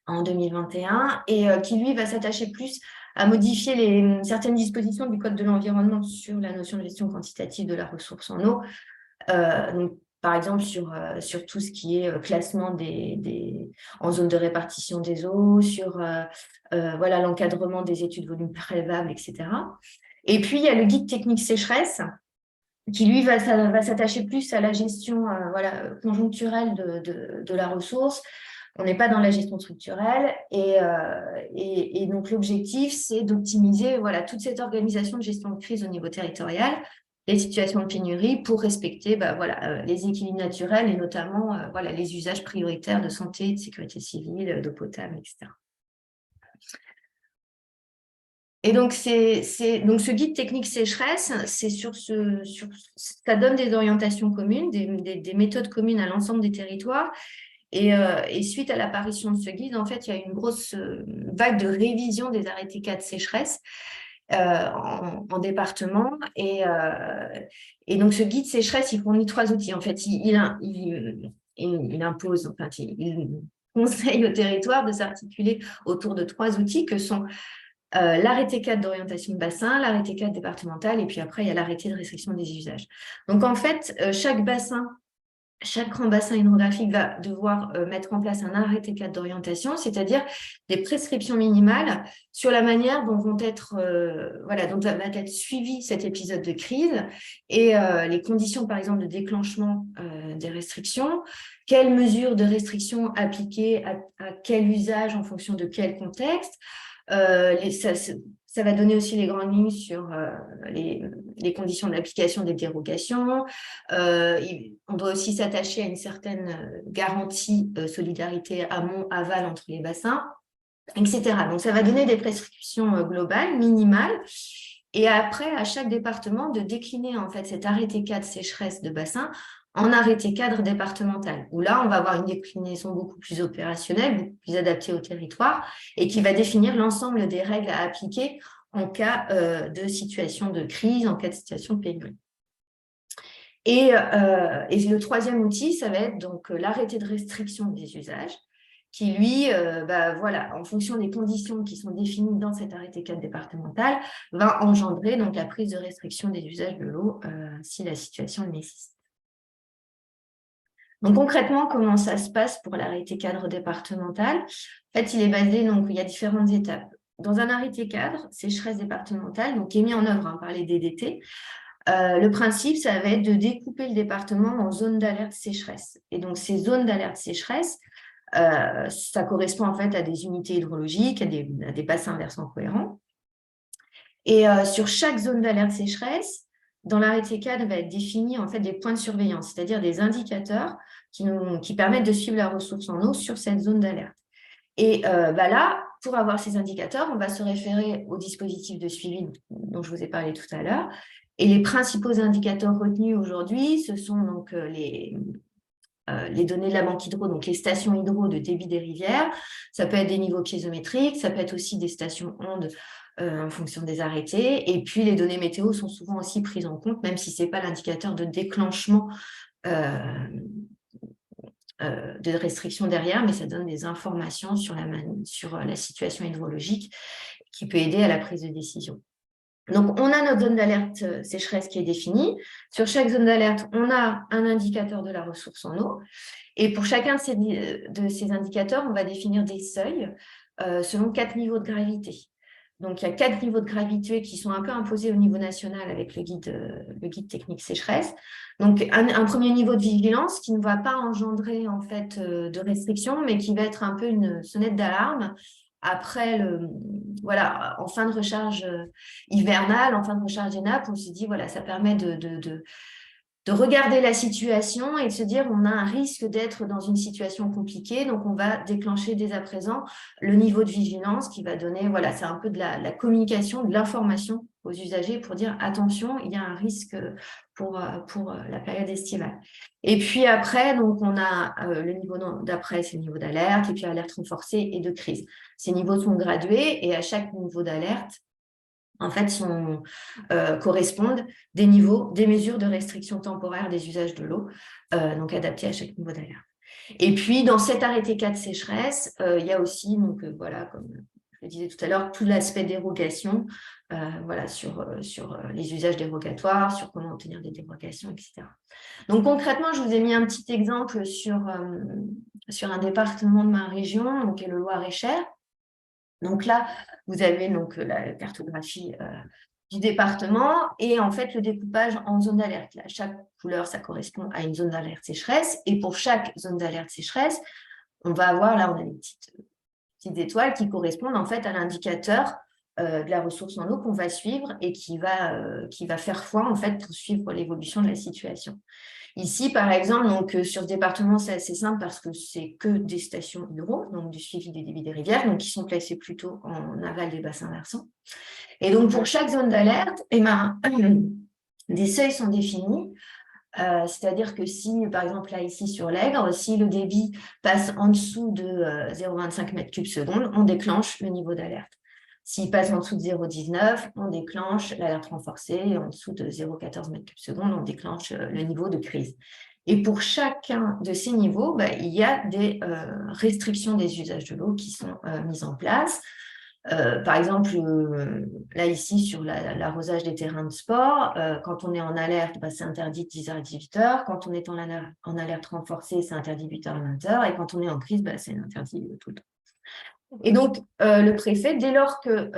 C: en 2021 et qui, lui, va s'attacher plus à modifier certaines dispositions du Code de l'environnement sur la notion de gestion quantitative de la ressource en eau. Donc, par exemple, sur tout ce qui est classement en zone de répartition des eaux, sur voilà, l'encadrement des études volumes prélevables, etc. Et puis, il y a le guide technique sécheresse qui, lui, va s'attacher plus à la gestion voilà, conjoncturelle de la ressource. On n'est pas dans la gestion structurelle. Et donc, l'objectif, c'est d'optimiser voilà, toute cette organisation de gestion de crise au niveau territorial, les situations de pénurie pour respecter voilà, les équilibres naturels et notamment voilà, les usages prioritaires de santé, de sécurité civile, d'eau potable, etc. Et donc, donc ce guide technique sécheresse, ça donne des orientations communes, des méthodes communes à l'ensemble des territoires. Et suite à l'apparition de ce guide, en fait, il y a eu une grosse vague de révision des arrêtés 4 sécheresse en département. Et donc, ce guide sécheresse, il fournit 3 outils. En fait, il impose, enfin, il conseille au territoire de s'articuler autour de 3 outils que sont l'arrêté 4 d'orientation de bassin, l'arrêté 4 départemental, et puis après, il y a l'arrêté de restriction des usages. Donc, en fait, chaque grand bassin hydrographique va devoir mettre en place un arrêté 4 d'orientation, c'est-à-dire des prescriptions minimales sur la manière dont va être suivi cet épisode de crise et les conditions, par exemple, de déclenchement des restrictions, quelles mesures de restriction appliquer à quel usage en fonction de quel contexte. Ça va donner aussi les grandes lignes sur les conditions d'application des dérogations. On doit aussi s'attacher à une certaine garantie solidarité amont-aval entre les bassins, etc. Donc, ça va donner des prescriptions globales, minimales. Et après, à chaque département, de décliner en fait cet arrêté 4 sécheresse de bassin en arrêté cadre départemental, où là, on va avoir une déclinaison beaucoup plus opérationnelle, beaucoup plus adaptée au territoire, et qui va définir l'ensemble des règles à appliquer en cas de situation de crise, en cas de situation de pénurie. Et le 3e outil, ça va être donc l'arrêté de restriction des usages, qui, lui, voilà, en fonction des conditions qui sont définies dans cet arrêté 4 départemental, va engendrer donc la prise de restriction des usages de l'eau si la situation le nécessite. Donc, concrètement, comment ça se passe pour l'arrêté cadre départemental? En fait, il est basé, donc, il y a différentes étapes. Dans un arrêté cadre, sécheresse départementale, donc, qui est mis en œuvre par les DDT, le principe, ça va être de découper le département en zones d'alerte sécheresse. Et donc, ces zones d'alerte sécheresse, ça correspond en fait à des unités hydrologiques, à des bassins versants cohérents. Et sur chaque zone d'alerte sécheresse, dans l'arrêté cadre, va être défini en fait des points de surveillance, c'est-à-dire des indicateurs qui permettent de suivre la ressource en eau sur cette zone d'alerte. Et là, pour avoir ces indicateurs, on va se référer au dispositif de suivi dont je vous ai parlé tout à l'heure. Et les principaux indicateurs retenus aujourd'hui, ce sont donc les données de la banque hydro, donc les stations hydro de débit des rivières. Ça peut être des niveaux piézométriques, ça peut être aussi des stations ondes en fonction des arrêtés. Et puis, les données météo sont souvent aussi prises en compte, même si ce n'est pas l'indicateur de déclenchement de restrictions derrière, mais ça donne des informations sur la situation hydrologique qui peut aider à la prise de décision. Donc, on a notre zone d'alerte sécheresse qui est définie. Sur chaque zone d'alerte, on a un indicateur de la ressource en eau. Et pour chacun de ces indicateurs, on va définir des seuils selon 4 niveaux de gravité. Donc, il y a 4 niveaux de gravité qui sont un peu imposés au niveau national avec le guide technique sécheresse. Donc, un premier niveau de vigilance qui ne va pas engendrer en fait de restrictions, mais qui va être un peu une sonnette d'alarme après en fin de recharge hivernale, en fin de recharge des nappes. On se dit, voilà, ça permet de regarder la situation et de se dire on a un risque d'être dans une situation compliquée, donc on va déclencher dès à présent le niveau de vigilance qui va donner, voilà, c'est un peu de la communication, de l'information aux usagers pour dire attention, il y a un risque pour la période estivale. Et puis après, donc on a le niveau d'après, c'est le niveau d'alerte, et puis alerte renforcée et de crise. Ces niveaux sont gradués et à chaque niveau d'alerte, en fait, correspondent des mesures de restriction temporaire des usages de l'eau, donc adaptées à chaque niveau d'alerte. Et puis, dans cet arrêté 4 sécheresse, il y a aussi, donc voilà, comme je le disais tout à l'heure, tout l'aspect dérogation, voilà, sur les usages dérogatoires, sur comment obtenir des dérogations, etc. Donc concrètement, je vous ai mis un petit exemple sur un département de ma région, donc, qui est le Loir-et-Cher. Donc là, vous avez donc la cartographie du département et en fait le découpage en zone d'alerte. Chaque couleur, ça correspond à une zone d'alerte sécheresse. Et pour chaque zone d'alerte sécheresse, on va avoir, là, on a des petites étoiles qui correspondent en fait à l'indicateur de la ressource en eau qu'on va suivre et qui va faire foi en fait pour suivre l'évolution de la situation. Ici, par exemple, donc, sur ce département, c'est assez simple parce que c'est que des stations hydro, donc du suivi des débits des rivières, donc qui sont placées plutôt en aval des bassins versants. Et donc, pour chaque zone d'alerte, des seuils sont définis. C'est-à-dire que si, par exemple, là, ici, sur l'Aigre, si le débit passe en dessous de 0,25 m3/s, on déclenche le niveau d'alerte. S'il passe en dessous de 0,19, on déclenche l'alerte renforcée et en dessous de 0,14 m3/s, on déclenche le niveau de crise. Et pour chacun de ces niveaux, il y a des restrictions des usages de l'eau qui sont mises en place. Par exemple, là ici sur l'arrosage des terrains de sport, quand on est en alerte, c'est interdit de 10h à 18h. Quand on est en alerte renforcée, c'est interdit de 8h à 20h. Et quand on est en crise, c'est interdit tout le temps. Et donc, le préfet, dès lors qu'il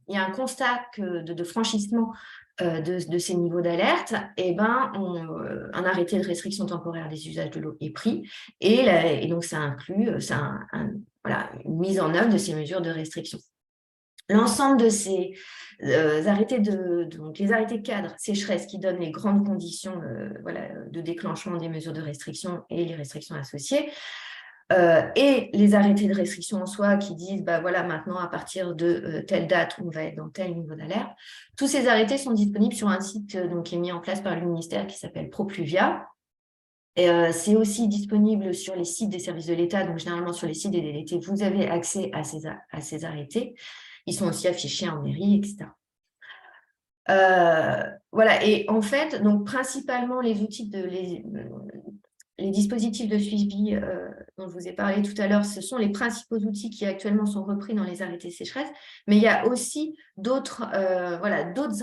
C: y a un constat de franchissement de ces niveaux d'alerte, un arrêté de restriction temporaire des usages de l'eau est pris. Et donc, ça inclut une mise en œuvre de ces mesures de restriction. L'ensemble de ces arrêtés, donc les arrêtés cadres sécheresse qui donnent les grandes conditions de déclenchement des mesures de restriction et les restrictions associées, et les arrêtés de restriction en soi qui disent maintenant à partir de telle date on va être dans tel niveau d'alerte. Tous ces arrêtés sont disponibles sur un site qui est mis en place par le ministère qui s'appelle ProPluvia. C'est aussi disponible sur les sites des services de l'État, donc généralement sur les sites des DDT, vous avez accès à ces arrêtés. Ils sont aussi affichés en mairie, etc. Voilà, et en fait, donc principalement les outils les dispositifs de suivi dont je vous ai parlé tout à l'heure, ce sont les principaux outils qui actuellement sont repris dans les arrêtés sécheresse, mais il y a aussi d'autres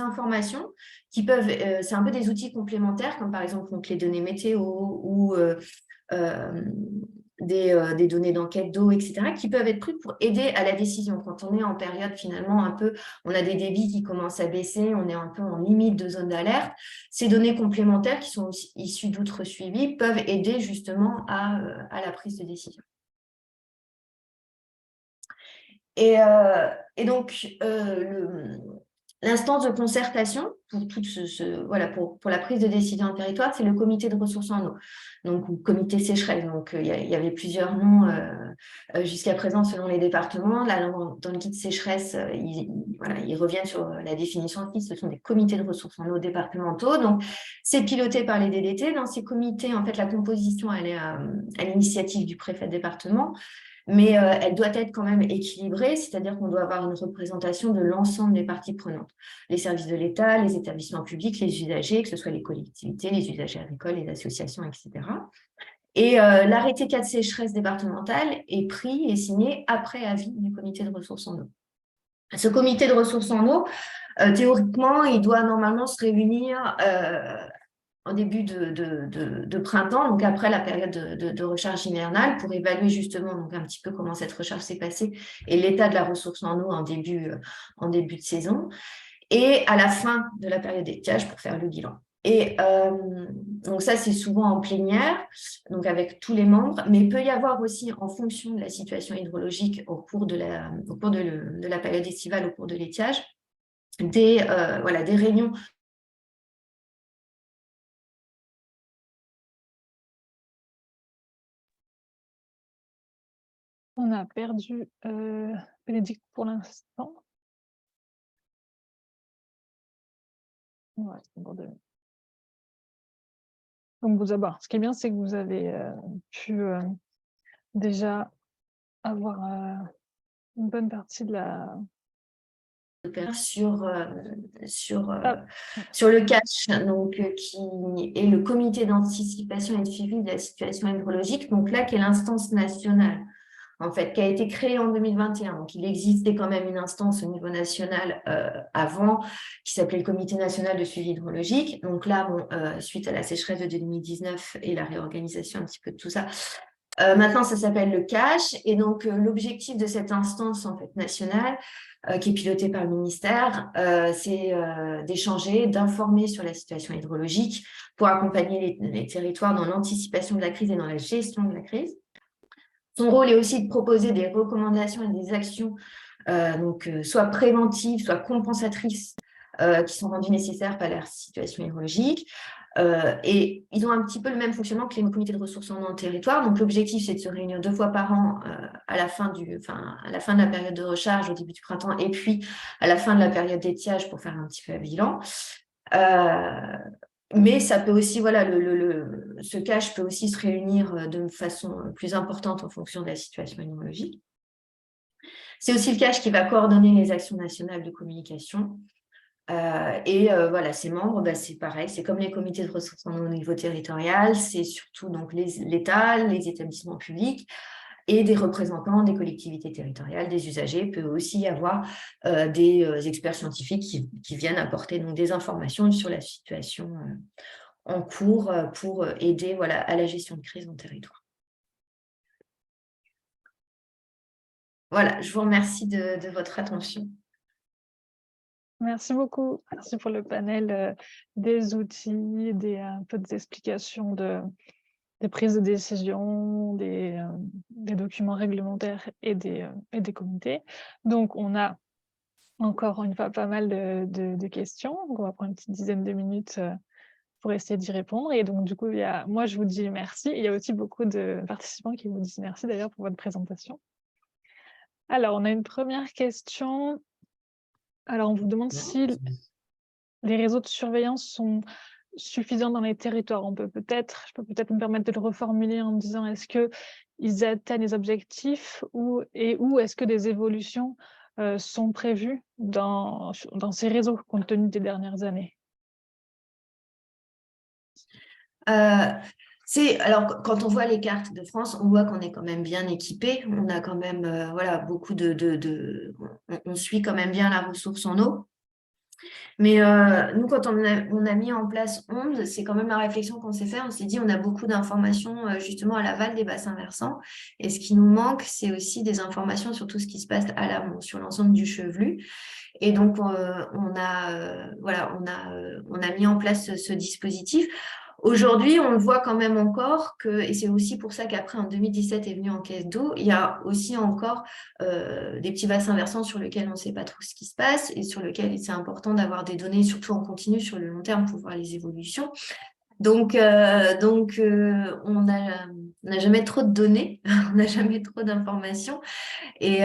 C: informations qui peuvent, c'est un peu des outils complémentaires, comme par exemple donc, les données météo ou des données d'enquête d'eau, etc., qui peuvent être prises pour aider à la décision. Quand on est en période finalement on a des débits qui commencent à baisser, on est un peu en limite de zone d'alerte, ces données complémentaires qui sont aussi issues d'outre suivis peuvent aider justement à la prise de décision. Et donc, L'instance de concertation pour, voilà, pour la prise de décision en territoire, c'est le comité de ressources en eau, donc ou comité sécheresse. Donc, il y avait plusieurs noms jusqu'à présent selon les départements. Là, dans le guide sécheresse, voilà, ils reviennent sur la définition de ce sont des comités de ressources en eau départementaux. Donc, c'est piloté par les DDT. Dans ces comités, en fait, la composition, elle est à l'initiative du préfet de département. Mais elle doit être quand même équilibrée, c'est-à-dire qu'on doit avoir une représentation de l'ensemble des parties prenantes. Les services de l'État, les établissements publics, les usagers, que ce soit les collectivités, les usagers agricoles, les associations, etc. Et l'arrêté 4 sécheresse départementale est pris et signé après avis du comité de ressources en eau. Ce comité de ressources en eau, théoriquement, il doit normalement se réunir en début de printemps, donc après la période de recharge hivernale, pour évaluer justement donc un petit peu comment cette recharge s'est passée et l'état de la ressource en eau en début de saison, et à la fin de la période d'étiage pour faire le bilan. Et donc ça, c'est souvent en plénière, donc avec tous les membres, mais il peut y avoir aussi, en fonction de la situation hydrologique au cours de la période estivale, au cours de l'étiage, des réunions.
A: On a perdu Bénédicte pour l'instant. Ouais, donc, ce qui est bien, c'est que vous avez pu déjà avoir une bonne partie de la...
C: sur le CACH, donc, qui est le comité d'anticipation et de suivi de la situation hydrologique, donc là, qui est l'instance nationale, en fait, qui a été créée en 2021. Donc, il existait quand même une instance au niveau national avant, qui s'appelait le Comité national de suivi hydrologique. Donc là, suite à la sécheresse de 2019 et la réorganisation un petit peu de tout ça, maintenant, ça s'appelle le CACH. Et donc, l'objectif de cette instance en fait, nationale, qui est pilotée par le ministère, c'est d'échanger, d'informer sur la situation hydrologique pour accompagner les territoires dans l'anticipation de la crise et dans la gestion de la crise. Son rôle est aussi de proposer des recommandations et des actions, soit préventives, soit compensatrices, qui sont rendues nécessaires par la situation hydrologique. Et ils ont un petit peu le même fonctionnement que les comités de ressources en eau en territoire. Donc, l'objectif, c'est de se réunir 2 fois par an à la fin de la période de recharge au début du printemps et puis à la fin de la période d'étiage pour faire un petit peu un bilan. Mais ça peut aussi, voilà, ce CACH peut aussi se réunir de façon plus importante en fonction de la situation hydrologique. C'est aussi le CACH qui va coordonner les actions nationales de communication. Voilà, ces membres, c'est pareil, c'est comme les comités de ressources en eau au niveau territorial, c'est surtout donc l'État, les établissements publics et des représentants des collectivités territoriales, des usagers. Il peut aussi y avoir des experts scientifiques qui viennent apporter donc, des informations sur la situation en cours pour aider voilà, à la gestion de crise en territoire. Voilà, je vous remercie de votre attention.
A: Merci beaucoup. Merci pour le panel des outils, un peu des explications des prises de décision, des documents réglementaires et des comités. Donc, on a encore une fois pas mal de questions. Donc, on va prendre une petite dizaine de minutes pour essayer d'y répondre. Et donc, du coup, moi, je vous dis merci. Il y a aussi beaucoup de participants qui vous disent merci d'ailleurs pour votre présentation. Alors, on a une première question. Alors, on vous demande si les réseaux de surveillance sont suffisants dans les territoires. Je peux peut-être me permettre de le reformuler en disant est-ce qu'ils atteignent les objectifs ou est-ce que des évolutions sont prévues dans ces réseaux compte tenu des dernières années?
C: Alors, quand on voit les cartes de France, on voit qu'on est quand même bien équipé. On a quand même beaucoup on suit quand même bien la ressource en eau. Mais nous, quand on a mis en place ONDE, c'est quand même la réflexion qu'on s'est fait. On s'est dit, on a beaucoup d'informations justement à l'aval des bassins versants. Et ce qui nous manque, c'est aussi des informations sur tout ce qui se passe à l'amont, sur l'ensemble du chevelu. Et donc, on a mis en place ce dispositif. Aujourd'hui, on le voit quand même encore et c'est aussi pour ça qu'après, en 2017 est venu Enquête d'eau, il y a aussi encore des petits bassins versants sur lesquels on ne sait pas trop ce qui se passe et sur lesquels c'est important d'avoir des données, surtout en continu sur le long terme pour voir les évolutions. Donc, on n'a jamais trop de données, on n'a jamais trop d'informations. Et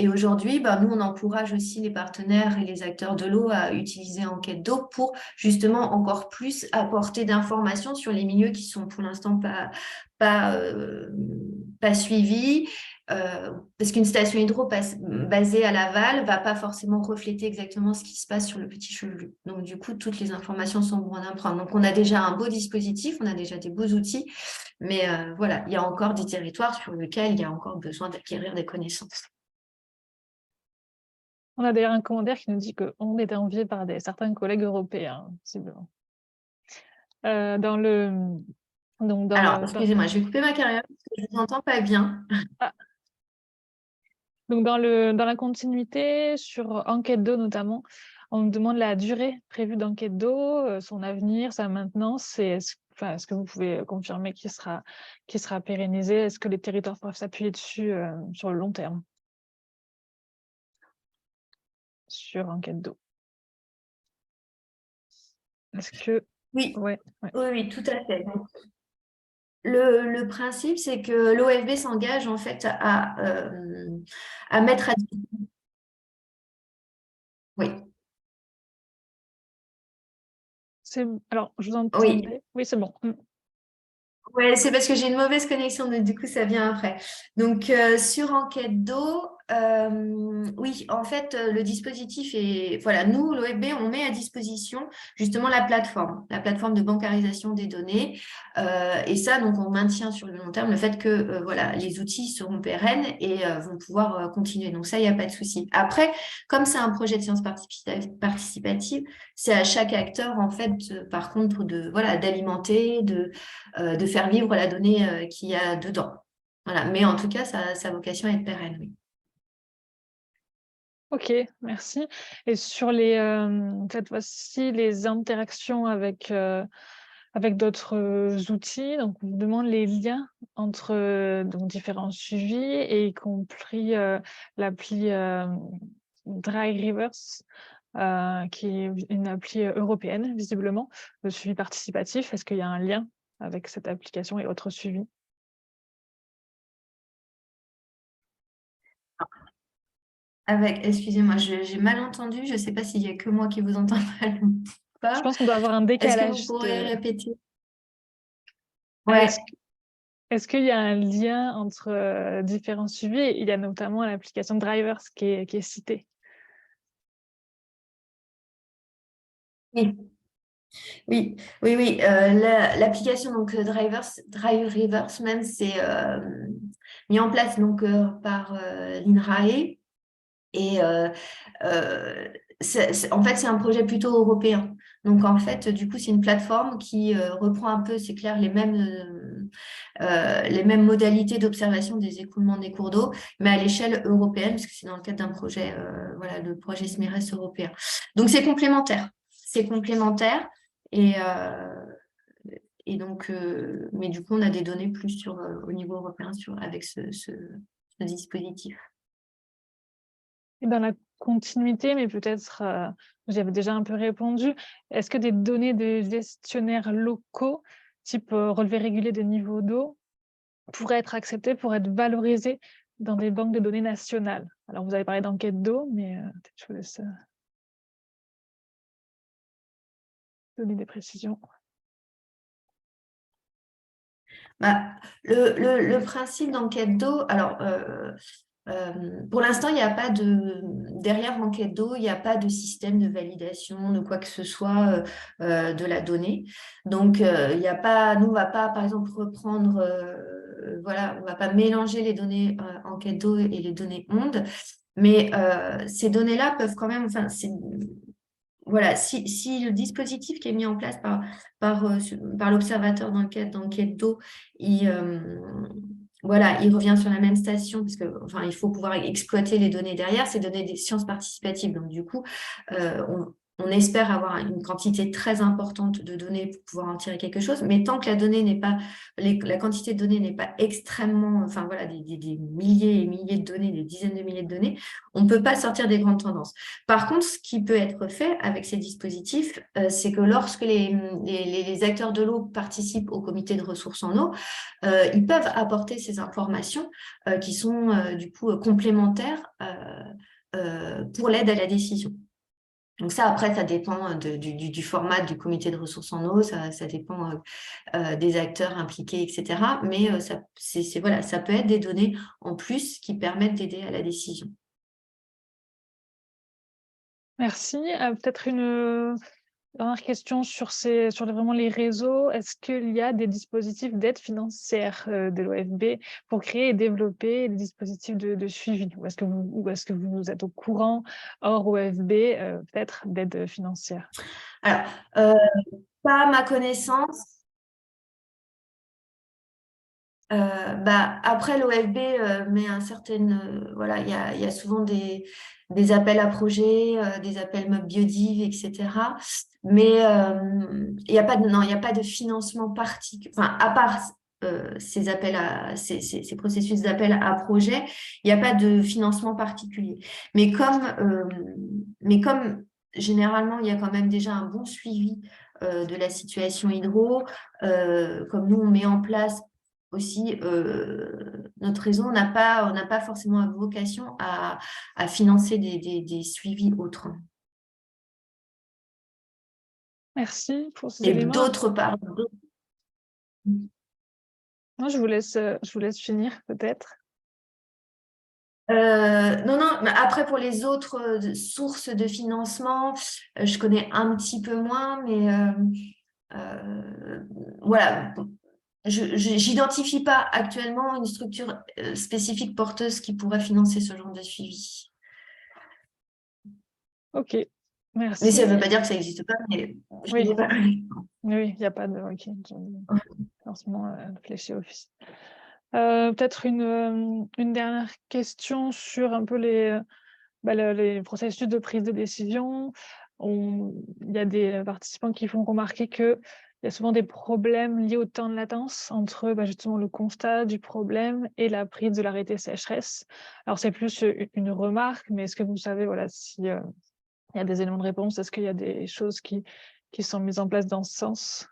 C: aujourd'hui, nous, on encourage aussi les partenaires et les acteurs de l'eau à utiliser Enquête d'eau pour justement encore plus apporter d'informations sur les milieux qui sont pour l'instant pas suivis. Parce qu'une station hydro basée à Laval ne va pas forcément refléter exactement ce qui se passe sur le Petit Chevelu. Donc, du coup, toutes les informations sont bonnes à prendre. Donc, on a déjà un beau dispositif, on a déjà des beaux outils, mais voilà, il y a encore des territoires sur lesquels il y a encore besoin d'acquérir des connaissances.
A: On a d'ailleurs un commentaire qui nous dit qu'on était envié par certains collègues européens, possiblement.
C: Alors, excusez-moi, je vais couper ma carrière parce que je ne vous entends pas bien.
A: Ah. Donc, dans la continuité, sur Enquête d'eau notamment, on nous demande la durée prévue d'Enquête d'eau, son avenir, sa maintenance. Est-ce que vous pouvez confirmer qu'il sera pérennisé? Est-ce que les territoires peuvent s'appuyer dessus sur le long terme? Sur Enquête d'eau. Est-ce que...
C: Oui.
A: Ouais.
C: Oui, tout à fait. Donc, le principe, c'est que l'OFB s'engage en fait à mettre à disposition. Oui.
A: Alors, je vous entendais.
C: Oui.
A: Oui, c'est bon.
C: Ouais, c'est parce que j'ai une mauvaise connexion, donc du coup, ça vient après. Donc, sur Enquête d'eau, oui, en fait, le dispositif est... Voilà, nous, l'OFB, on met à disposition justement la plateforme de bancarisation des données. Et ça, donc, on maintient sur le long terme le fait que voilà, les outils seront pérennes et vont pouvoir continuer. Donc, ça, il n'y a pas de souci. Après, comme c'est un projet de sciences participative, c'est à chaque acteur, en fait, par contre, d'alimenter, de faire vivre la donnée qu'il y a dedans. Voilà. Mais en tout cas, sa vocation est pérenne, oui.
A: Ok, merci. Et sur cette fois-ci, les interactions avec d'autres outils, donc on vous demande les liens entre donc, différents suivis, et y compris l'appli Dry Rivers, qui est une appli européenne, visiblement, de suivi participatif. Est-ce qu'il y a un lien avec cette application et autres suivis?
C: Excusez-moi, j'ai mal entendu. Je ne sais pas s'il n'y a que moi qui vous entends mal ou
A: Je
C: pas.
A: pense qu'on doit avoir un
C: Est-ce que vous
A: décalage
C: pourriez
A: de...
C: répéter?
A: Ah,
C: Ouais.
A: est-ce qu'il y a un lien entre différents suivis? Il y a notamment l'application Drivers qui est citée.
C: Oui. Oui. L'application donc Drive Rivers même, c'est mis en place donc par l'INRAE. Et en fait, c'est un projet plutôt européen. Donc, en fait, du coup, c'est une plateforme qui reprend un peu, c'est clair, les mêmes modalités d'observation des écoulements des cours d'eau, mais à l'échelle européenne, parce que c'est dans le cadre d'un projet, le projet SMIRES européen. Donc, c'est complémentaire. C'est complémentaire. Et donc, mais du coup, on a des données plus au niveau européen avec ce dispositif.
A: Et dans la continuité, mais peut-être vous y avez déjà un peu répondu, est-ce que des données de gestionnaires locaux, type relevé régulier des niveaux d'eau, pourraient être acceptées pour être valorisées dans des banques de données nationales? Alors, vous avez parlé d'enquête d'eau, mais peut-être je vous laisse donner des précisions.
C: Le principe d'enquête d'eau, alors pour l'instant, il n'y a pas derrière Enquête d'eau, il n'y a pas de système de validation de quoi que ce soit de la donnée. Donc, il n'y a pas, nous, on ne va pas, par exemple, reprendre, voilà, on ne va pas mélanger les données Enquête d'eau et les données ondes, mais ces données-là peuvent quand même, enfin, voilà, si le dispositif qui est mis en place par l'observateur d'enquête d'eau, voilà, il revient sur la même station, parce que, enfin, il faut pouvoir exploiter les données derrière, ces données des sciences participatives. Donc, du coup, on espère avoir une quantité très importante de données pour pouvoir en tirer quelque chose, mais tant que la quantité de données n'est pas extrêmement, enfin voilà, des milliers et milliers de données, des dizaines de milliers de données, on ne peut pas sortir des grandes tendances. Par contre, ce qui peut être fait avec ces dispositifs, c'est que lorsque les acteurs de l'eau participent au comité de ressources en eau, ils peuvent apporter ces informations qui sont du coup complémentaires pour l'aide à la décision. Donc ça, après, ça dépend du format du comité de ressources en eau, ça dépend des acteurs impliqués, etc. Mais voilà, ça peut être des données en plus qui permettent d'aider à la décision.
A: Merci. Peut-être une dernière question sur vraiment les réseaux. Est-ce qu'il y a des dispositifs d'aide financière de l'OFB pour créer et développer des dispositifs de suivi? Ou est-ce que vous êtes au courant, hors OFB, peut-être d'aide financière?
C: Alors, pas à ma connaissance. Après, l'OFB met voilà, il y a souvent des appels à projets, des appels Mob Biodiv, etc. Mais il n'y a pas de financement particulier. Enfin, à part ces processus d'appel à projet, il n'y a pas de financement particulier. Mais comme généralement, il y a quand même déjà un bon suivi de la situation hydro, comme nous, on met en place aussi, notre réseau n'a pas forcément vocation à financer des suivis autres.
A: Merci pour ces
C: Et
A: éléments.
C: d'autre part,
A: Non, je vous laisse finir, peut-être.
C: non, mais après, pour les autres sources de financement, je connais un petit peu moins, mais voilà. J'identifie pas actuellement une structure spécifique porteuse qui pourrait financer ce genre de suivi.
A: Ok, merci.
C: Mais ça ne veut pas dire que ça n'existe pas, mais je
A: Oui.
C: ne pas.
A: Oui, il n'y a pas de financement fléché office. Peut-être une dernière question sur un peu les processus de prise de décision. Il y a des participants qui font remarquer qu'il y a souvent des problèmes liés au temps de latence entre justement le constat du problème et la prise de l'arrêté sécheresse. Alors, c'est plus une remarque, mais est-ce que vous savez s'il y a des éléments de réponse? Est-ce qu'il y a des choses qui sont mises en place dans ce sens?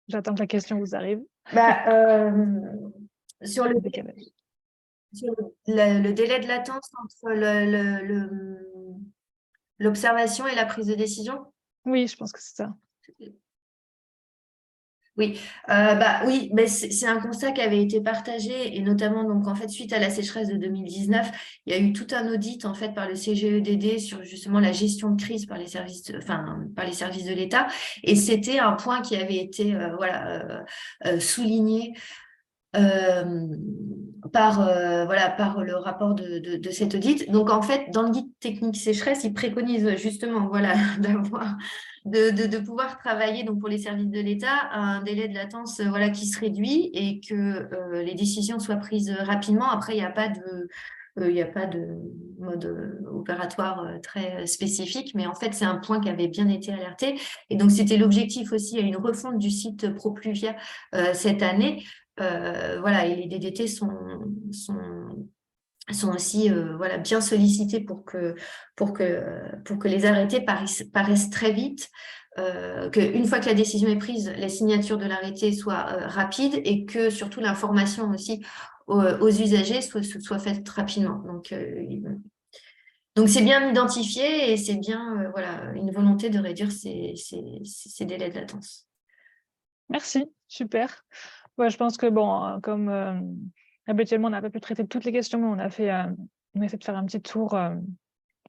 A: J'attends que la question vous arrive.
C: Sur le délai de latence entre l'observation et la prise de décision?
A: Oui, je pense que c'est ça.
C: Oui, oui, mais c'est un constat qui avait été partagé et notamment donc en fait suite à la sécheresse de 2019, il y a eu tout un audit en fait par le CGEDD sur justement la gestion de crise par les services de l'État et c'était un point qui avait été souligné par le rapport de cet audit. Donc, en fait, dans le guide technique sécheresse, il préconise justement de pouvoir travailler donc, pour les services de l'État à un délai de latence qui se réduit et que les décisions soient prises rapidement. Après, il n'y a pas de mode opératoire très spécifique, mais en fait, c'est un point qui avait bien été alerté. Et donc, c'était l'objectif aussi à une refonte du site ProPluvia cette année. Et les DDT sont aussi bien sollicités pour que les arrêtés paraissent très vite, qu'une fois que la décision est prise, la signature de l'arrêté soit rapide et que surtout l'information aussi aux usagers soit faite rapidement. Donc c'est bien identifié et c'est bien une volonté de réduire ces délais de latence.
A: Merci, super. Ouais, je pense que comme habituellement, on n'a pas pu traiter toutes les questions, mais on a essayé de faire un petit tour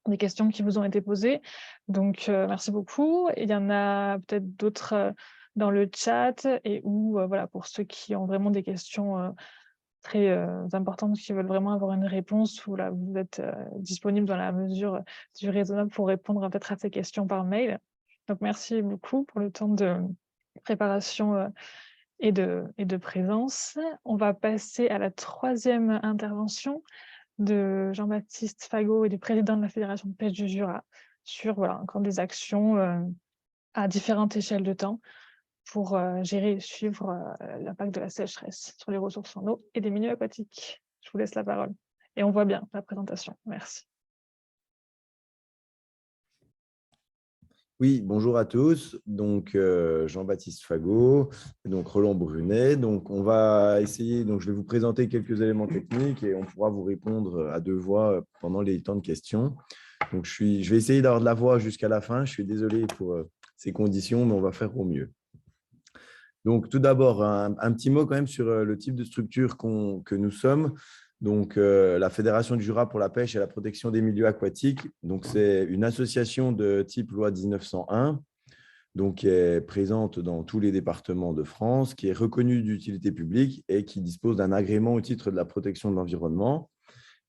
A: des questions qui vous ont été posées. Donc, merci beaucoup. Il y en a peut-être d'autres dans le chat pour ceux qui ont vraiment des questions très importantes, qui veulent vraiment avoir une réponse, vous êtes disponible dans la mesure du raisonnable pour répondre peut-être à ces questions par mail. Donc, merci beaucoup pour le temps de préparation et de présence. On va passer à la troisième intervention de Jean-Baptiste Fagot et du président de la Fédération de pêche du Jura sur encore des actions à différentes échelles de temps pour gérer et suivre l'impact de la sécheresse sur les ressources en eau et des milieux aquatiques. Je vous laisse la parole. Et on voit bien la présentation. Merci.
D: Oui, bonjour à tous. Donc, Jean-Baptiste Fagot, donc Roland Brunet. Donc, on va essayer, donc je vais vous présenter quelques éléments techniques et on pourra vous répondre à deux voix pendant les temps de questions. Donc, je vais essayer d'avoir de la voix jusqu'à la fin. Je suis désolé pour ces conditions, mais on va faire au mieux. Donc, tout d'abord, un petit mot quand même sur le type de structure que nous sommes. Donc, la Fédération du Jura pour la pêche et la protection des milieux aquatiques. Donc, c'est une association de type loi 1901, donc qui est présente dans tous les départements de France, qui est reconnue d'utilité publique et qui dispose d'un agrément au titre de la protection de l'environnement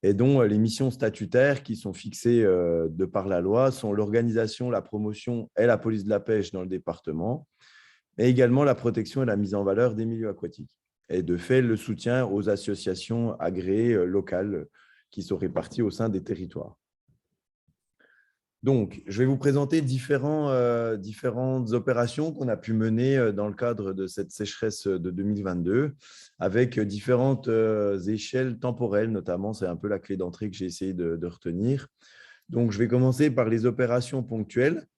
D: et dont les missions statutaires qui sont fixées de par la loi sont l'organisation, la promotion et la police de la pêche dans le département, mais également la protection et la mise en valeur des milieux aquatiques. Et de fait, le soutien aux associations agréées locales qui sont réparties au sein des territoires. Donc, je vais vous présenter différentes opérations qu'on a pu mener dans le cadre de cette sécheresse de 2022, avec différentes échelles temporelles, notamment, c'est un peu la clé d'entrée que j'ai essayé de retenir. Donc, je vais commencer par les opérations ponctuelles,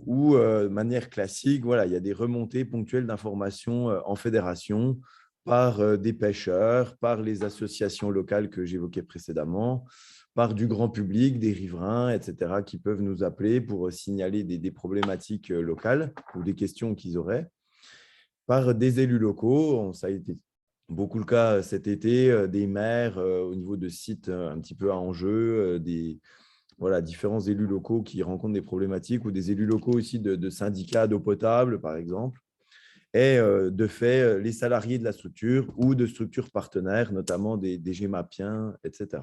D: où, de manière classique, voilà, il y a des remontées ponctuelles d'informations en fédération par des pêcheurs, par les associations locales que j'évoquais précédemment, par du grand public, des riverains, etc., qui peuvent nous appeler pour signaler des problématiques locales ou des questions qu'ils auraient, par des élus locaux. Ça a été beaucoup le cas cet été, des maires au niveau de sites un petit peu à enjeu, différents élus locaux qui rencontrent des problématiques ou des élus locaux aussi de syndicats d'eau potable, par exemple, et de fait, les salariés de la structure ou de structures partenaires, notamment des GEMAPiens, etc.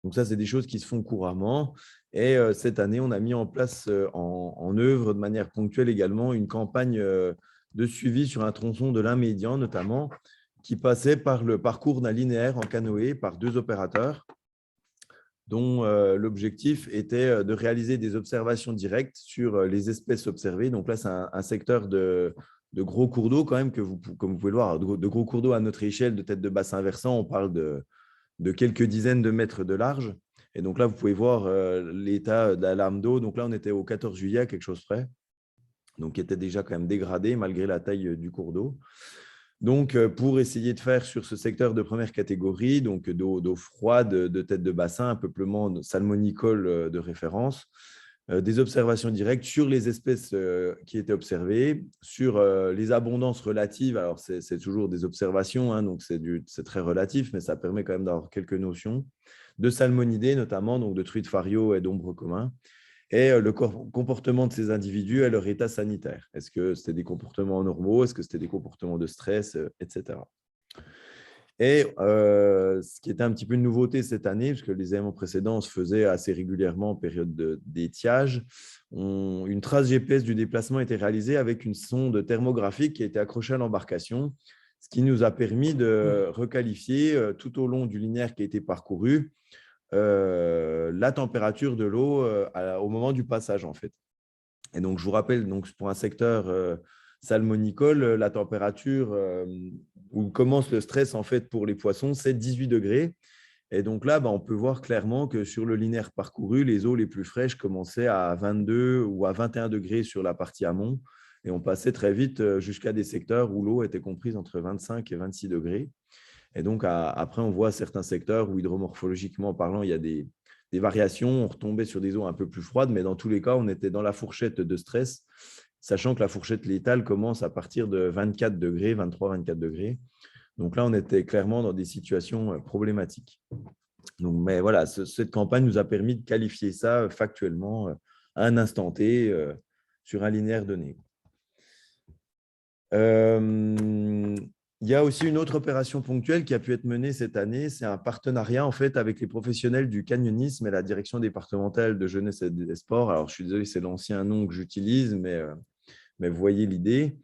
D: Donc ça, c'est des choses qui se font couramment. Et cette année, on a mis en place en œuvre de manière ponctuelle également une campagne de suivi sur un tronçon de l'Ain-Médian, notamment, qui passait par le parcours d'un linéaire en canoë par deux opérateurs, dont l'objectif était de réaliser des observations directes sur les espèces observées. Donc là, c'est un secteur de gros cours d'eau quand même, comme vous pouvez le voir, de gros cours d'eau à notre échelle de tête de bassin versant, on parle de quelques dizaines de mètres de large. Et donc là, vous pouvez voir l'état de la lame d'eau. Donc là, on était au 14 juillet, à quelque chose près, donc qui était déjà quand même dégradé malgré la taille du cours d'eau. Donc, pour essayer de faire sur ce secteur de première catégorie, donc d'eau froide, de tête de bassin, un peuplement salmonicole de référence, des observations directes sur les espèces qui étaient observées, sur les abondances relatives. Alors, c'est toujours des observations, hein, donc c'est très relatif, mais ça permet quand même d'avoir quelques notions, de salmonidés notamment, donc de truites fario et d'ombre commun, et le comportement de ces individus et leur état sanitaire. Est-ce que c'était des comportements normaux? Est-ce que c'était des comportements de stress, etc. Et ce qui était un petit peu une nouveauté cette année, puisque les événements précédents se faisaient assez régulièrement en période d'étiage, une trace GPS du déplacement a été réalisée avec une sonde thermographique qui a été accrochée à l'embarcation, ce qui nous a permis de requalifier tout au long du linéaire qui a été parcouru la température de l'eau au moment du passage, en fait. Et donc, je vous rappelle, donc, pour un secteur salmonicole, la température où commence le stress, en fait, pour les poissons, c'est 18 degrés. Et donc là, on peut voir clairement que sur le linéaire parcouru, les eaux les plus fraîches commençaient à 22 ou à 21 degrés sur la partie amont. Et on passait très vite jusqu'à des secteurs où l'eau était comprise entre 25 et 26 degrés. Et donc, après, on voit certains secteurs où hydromorphologiquement parlant, il y a des variations. On retombait sur des eaux un peu plus froides, mais dans tous les cas, on était dans la fourchette de stress, sachant que la fourchette létale commence à partir de 24 degrés, 23-24 degrés. Donc là, on était clairement dans des situations problématiques. Donc, mais voilà, cette campagne nous a permis de qualifier ça factuellement à un instant T sur un linéaire donné. Il y a aussi une autre opération ponctuelle qui a pu être menée cette année. C'est un partenariat en fait avec les professionnels du canyonisme et la direction départementale de jeunesse et des sports. Alors, je suis désolé, c'est l'ancien nom que j'utilise, mais vous voyez l'idée.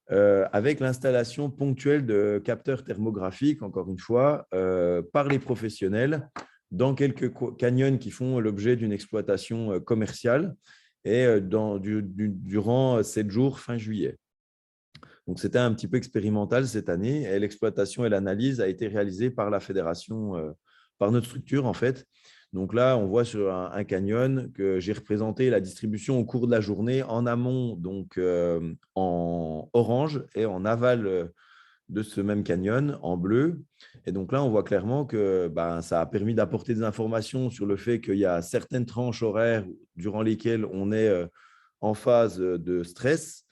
D: avec l'installation ponctuelle de capteurs thermographiques, encore une fois, par les professionnels dans quelques canyons qui font l'objet d'une exploitation commerciale et durant 7 jours fin juillet. Donc, c'était un petit peu expérimental cette année et l'exploitation et l'analyse a été réalisée par la fédération, par notre structure en fait. Donc là, on voit sur un canyon que j'ai représenté la distribution au cours de la journée en amont, donc en orange, et en aval de ce même canyon en bleu. Et donc là, on voit clairement que ça a permis d'apporter des informations sur le fait qu'il y a certaines tranches horaires durant lesquelles on est en phase de stress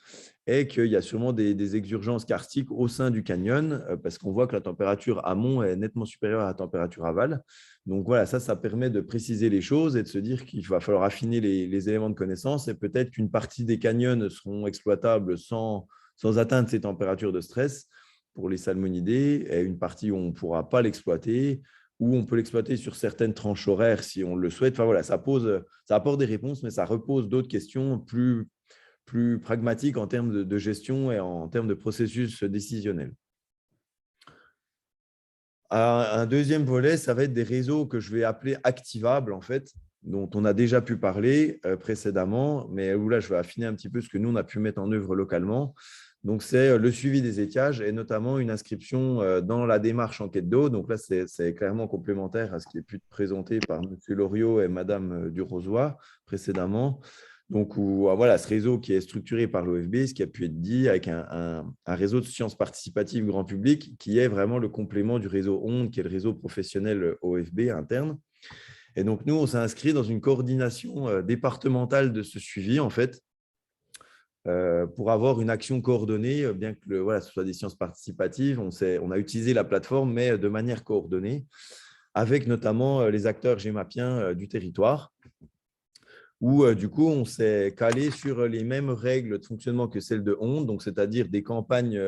D: et qu'il y a sûrement des exurgences karstiques au sein du canyon parce qu'on voit que la température amont est nettement supérieure à la température aval. Donc voilà, ça permet de préciser les choses et de se dire qu'il va falloir affiner les éléments de connaissance et peut-être qu'une partie des canyons seront exploitables sans atteindre ces températures de stress pour les salmonidés et une partie où on ne pourra pas l'exploiter ou on peut l'exploiter sur certaines tranches horaires si on le souhaite. Enfin voilà, ça apporte des réponses, mais ça repose d'autres questions plus pragmatiques en termes de gestion et en termes de processus décisionnel. Un deuxième volet, ça va être des réseaux que je vais appeler activables, en fait, dont on a déjà pu parler précédemment, mais où là, je vais affiner un petit peu ce que nous, on a pu mettre en œuvre localement. Donc, c'est le suivi des étiages et notamment une inscription dans la démarche enquête d'eau. Donc là, c'est clairement complémentaire à ce qui est pu être présenté par M. Loriot et Mme Durozois précédemment. Donc, voilà, ce réseau qui est structuré par l'OFB, ce qui a pu être dit, avec un réseau de sciences participatives grand public qui est vraiment le complément du réseau ONDE, qui est le réseau professionnel OFB interne. Et donc, nous, on s'est inscrit dans une coordination départementale de ce suivi, en fait, pour avoir une action coordonnée, bien que ce soit des sciences participatives. On a utilisé la plateforme, mais de manière coordonnée, avec notamment les acteurs gémapiens du territoire, où du coup, on s'est calé sur les mêmes règles de fonctionnement que celles de ONDE, donc c'est-à-dire des campagnes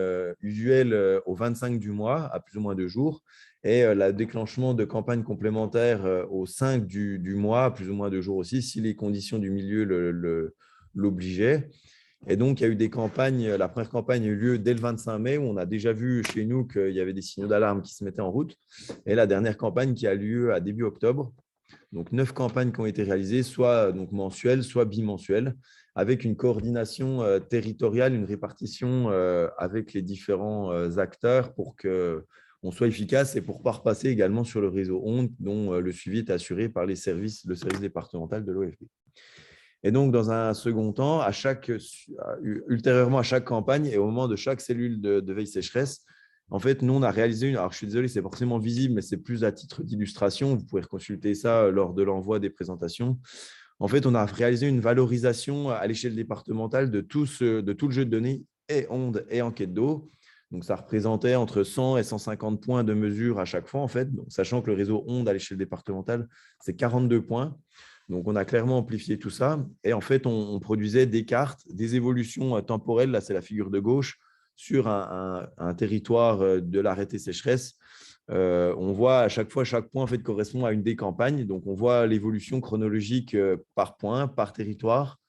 D: usuelles au 25 du mois, à plus ou moins 2 jours, et le déclenchement de campagnes complémentaires au 5 du mois, à plus ou moins 2 jours aussi, si les conditions du milieu l'obligeaient. Et donc, il y a eu des campagnes. La première campagne a eu lieu dès le 25 mai, où on a déjà vu chez nous qu'il y avait des signaux d'alarme qui se mettaient en route. Et la dernière campagne qui a lieu à début octobre. Donc, 9 campagnes qui ont été réalisées, soit donc mensuelles, soit bimensuelles, avec une coordination territoriale, une répartition avec les différents acteurs pour qu'on soit efficace et pour ne pas repasser également sur le réseau ONDE, dont le suivi est assuré par le service départemental de l'OFB. Et donc, dans un second temps, ultérieurement à chaque campagne et au moment de chaque cellule de veille sécheresse, en fait, nous, on a réalisé alors je suis désolé, c'est forcément visible, mais c'est plus à titre d'illustration. Vous pouvez consulter ça lors de l'envoi des présentations. En fait, on a réalisé une valorisation à l'échelle départementale de tout le jeu de données et ONDE et enquête d'eau. Donc, ça représentait entre 100 et 150 points de mesure à chaque fois, en fait. Donc, sachant que le réseau ONDE à l'échelle départementale, c'est 42 points. Donc, on a clairement amplifié tout ça. Et en fait, on produisait des cartes, des évolutions temporelles. Là, c'est la figure de gauche sur un territoire de l'arrêté sécheresse. On voit à chaque fois, chaque point en fait, correspond à une des campagnes. Donc, on voit l'évolution chronologique par point, par territoire.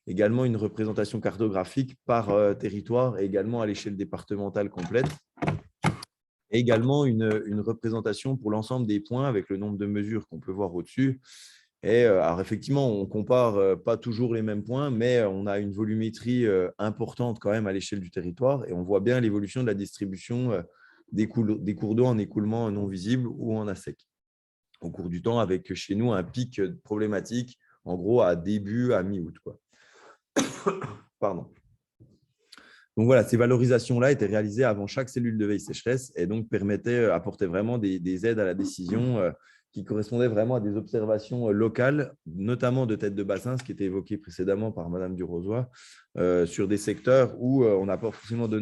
D: Également, une représentation cartographique par territoire et également à l'échelle départementale complète. Et également, une représentation pour l'ensemble des points avec le nombre de mesures qu'on peut voir au-dessus. Et alors effectivement, on ne compare pas toujours les mêmes points, mais on a une volumétrie importante quand même à l'échelle du territoire et on voit bien l'évolution de la distribution des cours d'eau en écoulement non visible ou en ASEC au cours du temps, avec chez nous un pic problématique, en gros à mi-août. Pardon. Donc voilà, ces valorisations-là étaient réalisées avant chaque cellule de veille sécheresse et donc apportaient vraiment des aides à la décision qui correspondaient vraiment à des observations locales, notamment de tête de bassin, ce qui était évoqué précédemment par Mme Durozois, sur des secteurs où on n'a pas forcément de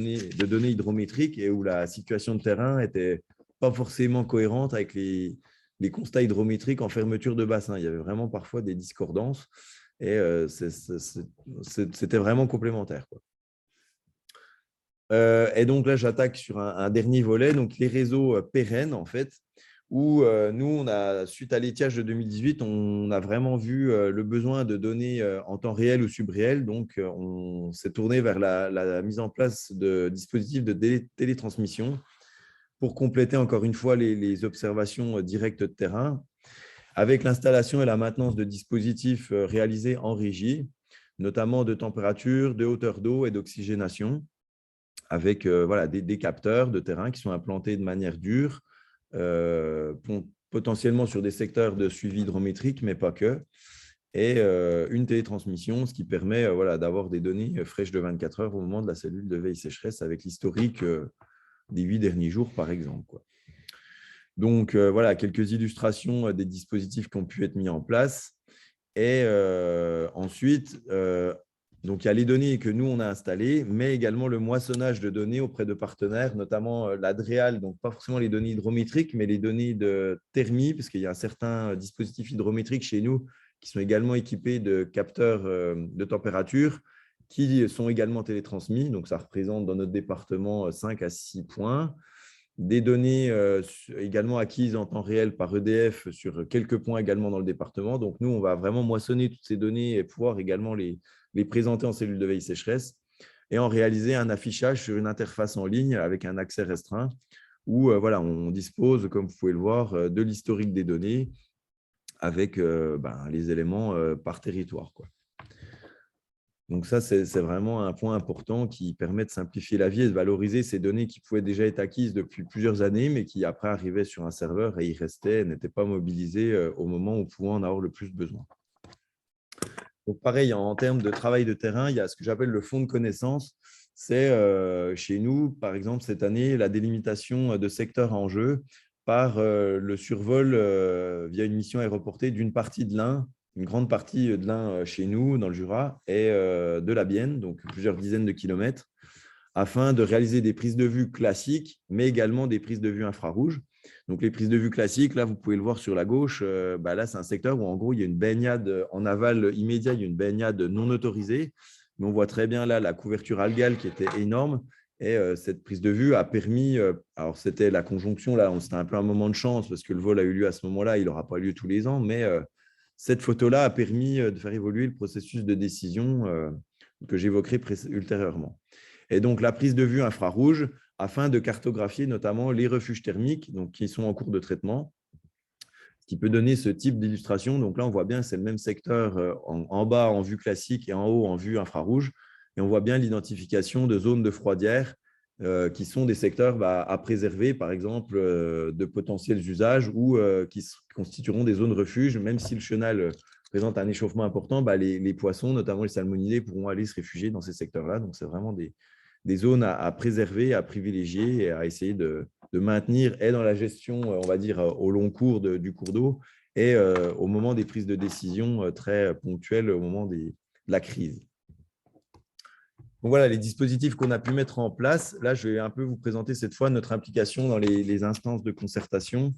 D: données hydrométriques et où la situation de terrain n'était pas forcément cohérente avec les constats hydrométriques en fermeture de bassin. Il y avait vraiment parfois des discordances et c'était vraiment complémentaire, quoi. Et donc là, j'attaque sur un dernier volet, donc les réseaux pérennes, en fait, où nous, suite à l'étiage de 2018, on a vraiment vu le besoin de données en temps réel ou subréel. Donc, on s'est tourné vers la mise en place de dispositifs de télétransmission pour compléter encore une fois les observations directes de terrain, avec l'installation et la maintenance de dispositifs réalisés en régie, notamment de température, de hauteur d'eau et d'oxygénation, avec des capteurs de terrain qui sont implantés de manière dure, potentiellement sur des secteurs de suivi hydrométrique, mais pas que, et une télétransmission, ce qui permet d'avoir des données fraîches de 24 heures au moment de la cellule de veille sécheresse avec l'historique des 8 derniers jours, par exemple, quoi. Donc, quelques illustrations des dispositifs qui ont pu être mis en place. Et ensuite, donc, il y a les données que nous, on a installées, mais également le moissonnage de données auprès de partenaires, notamment l'ADREAL, donc pas forcément les données hydrométriques, mais les données de thermie, parce qu'il y a certains dispositifs hydrométriques chez nous qui sont également équipés de capteurs de température, qui sont également télétransmis. Donc, ça représente dans notre département 5 à 6 points. Des données également acquises en temps réel par EDF sur quelques points également dans le département. Donc, nous, on va vraiment moissonner toutes ces données et pouvoir également les présenter en cellule de veille sécheresse et en réaliser un affichage sur une interface en ligne avec un accès restreint où on dispose, comme vous pouvez le voir, de l'historique des données avec les éléments par territoire, quoi. Donc ça, c'est vraiment un point important qui permet de simplifier la vie et de valoriser ces données qui pouvaient déjà être acquises depuis plusieurs années, mais qui après arrivaient sur un serveur et y restaient, n'étaient pas mobilisées au moment où on pouvait en avoir le plus besoin. Donc pareil, en termes de travail de terrain, il y a ce que j'appelle le fonds de connaissances. C'est chez nous, par exemple, cette année, la délimitation de secteurs en jeu par le survol via une mission aéroportée d'une partie de l'Ain, une grande partie de l'Ain chez nous, dans le Jura, et de la Bienne, donc plusieurs dizaines de kilomètres, afin de réaliser des prises de vue classiques, mais également des prises de vue infrarouges. Donc, les prises de vue classiques, là, vous pouvez le voir sur la gauche, là, c'est un secteur où, en gros, il y a une baignade en aval immédiat, il y a une baignade non autorisée, mais on voit très bien là la couverture algale qui était énorme. Et cette prise de vue a permis, alors c'était la conjonction, là, c'était un peu un moment de chance parce que le vol a eu lieu à ce moment-là, il n'aura pas lieu tous les ans, mais cette photo-là a permis de faire évoluer le processus de décision que j'évoquerai ultérieurement. Et donc, la prise de vue infrarouge afin de cartographier notamment les refuges thermiques donc, qui sont en cours de traitement, ce qui peut donner ce type d'illustration. Donc là, on voit bien c'est le même secteur en bas en vue classique et en haut en vue infrarouge. Et on voit bien l'identification de zones de froidière qui sont des secteurs à préserver, par exemple, de potentiels usages ou qui constitueront des zones refuges, même si le chenal présente un échauffement important, les poissons, notamment les salmonidés, pourront aller se réfugier dans ces secteurs-là. Donc, c'est vraiment des zones à préserver, à privilégier et à essayer de maintenir et dans la gestion, on va dire, au long cours du cours d'eau et au moment des prises de décision très ponctuelles, au moment de la crise. Donc voilà les dispositifs qu'on a pu mettre en place. Là, je vais un peu vous présenter cette fois notre implication dans les instances de concertation.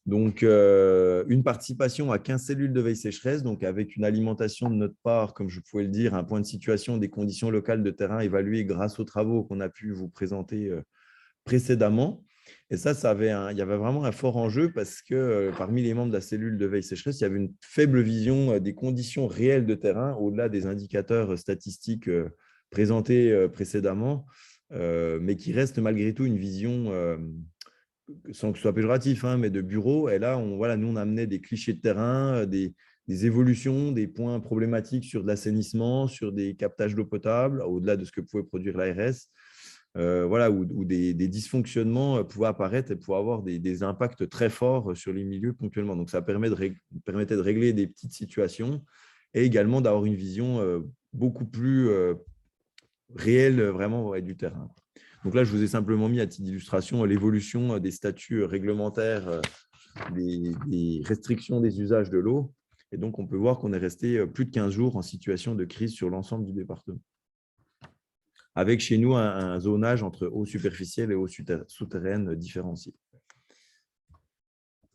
D: Donc, une participation à 15 cellules de veille sécheresse, donc avec une alimentation de notre part, comme je pouvais le dire, un point de situation des conditions locales de terrain évaluées grâce aux travaux qu'on a pu vous présenter précédemment. Et ça il y avait vraiment un fort enjeu parce que parmi les membres de la cellule de veille sécheresse, il y avait une faible vision des conditions réelles de terrain, au-delà des indicateurs statistiques présentés précédemment, mais qui reste malgré tout une vision sans que ce soit péjoratif, mais de bureau. Et là, nous, on amenait des clichés de terrain, des évolutions, des points problématiques sur de l'assainissement, sur des captages d'eau potable, au-delà de ce que pouvait produire l'ARS, où des dysfonctionnements pouvaient apparaître et pouvaient avoir des impacts très forts sur les milieux ponctuellement. Donc, ça permettait de régler des petites situations et également d'avoir une vision beaucoup plus réelle, vraiment, du terrain. Donc là, je vous ai simplement mis à titre d'illustration l'évolution des statuts réglementaires, des restrictions des usages de l'eau. Et donc, on peut voir qu'on est resté plus de 15 jours en situation de crise sur l'ensemble du département, avec chez nous un zonage entre eau superficielle et eau souterraine différenciée.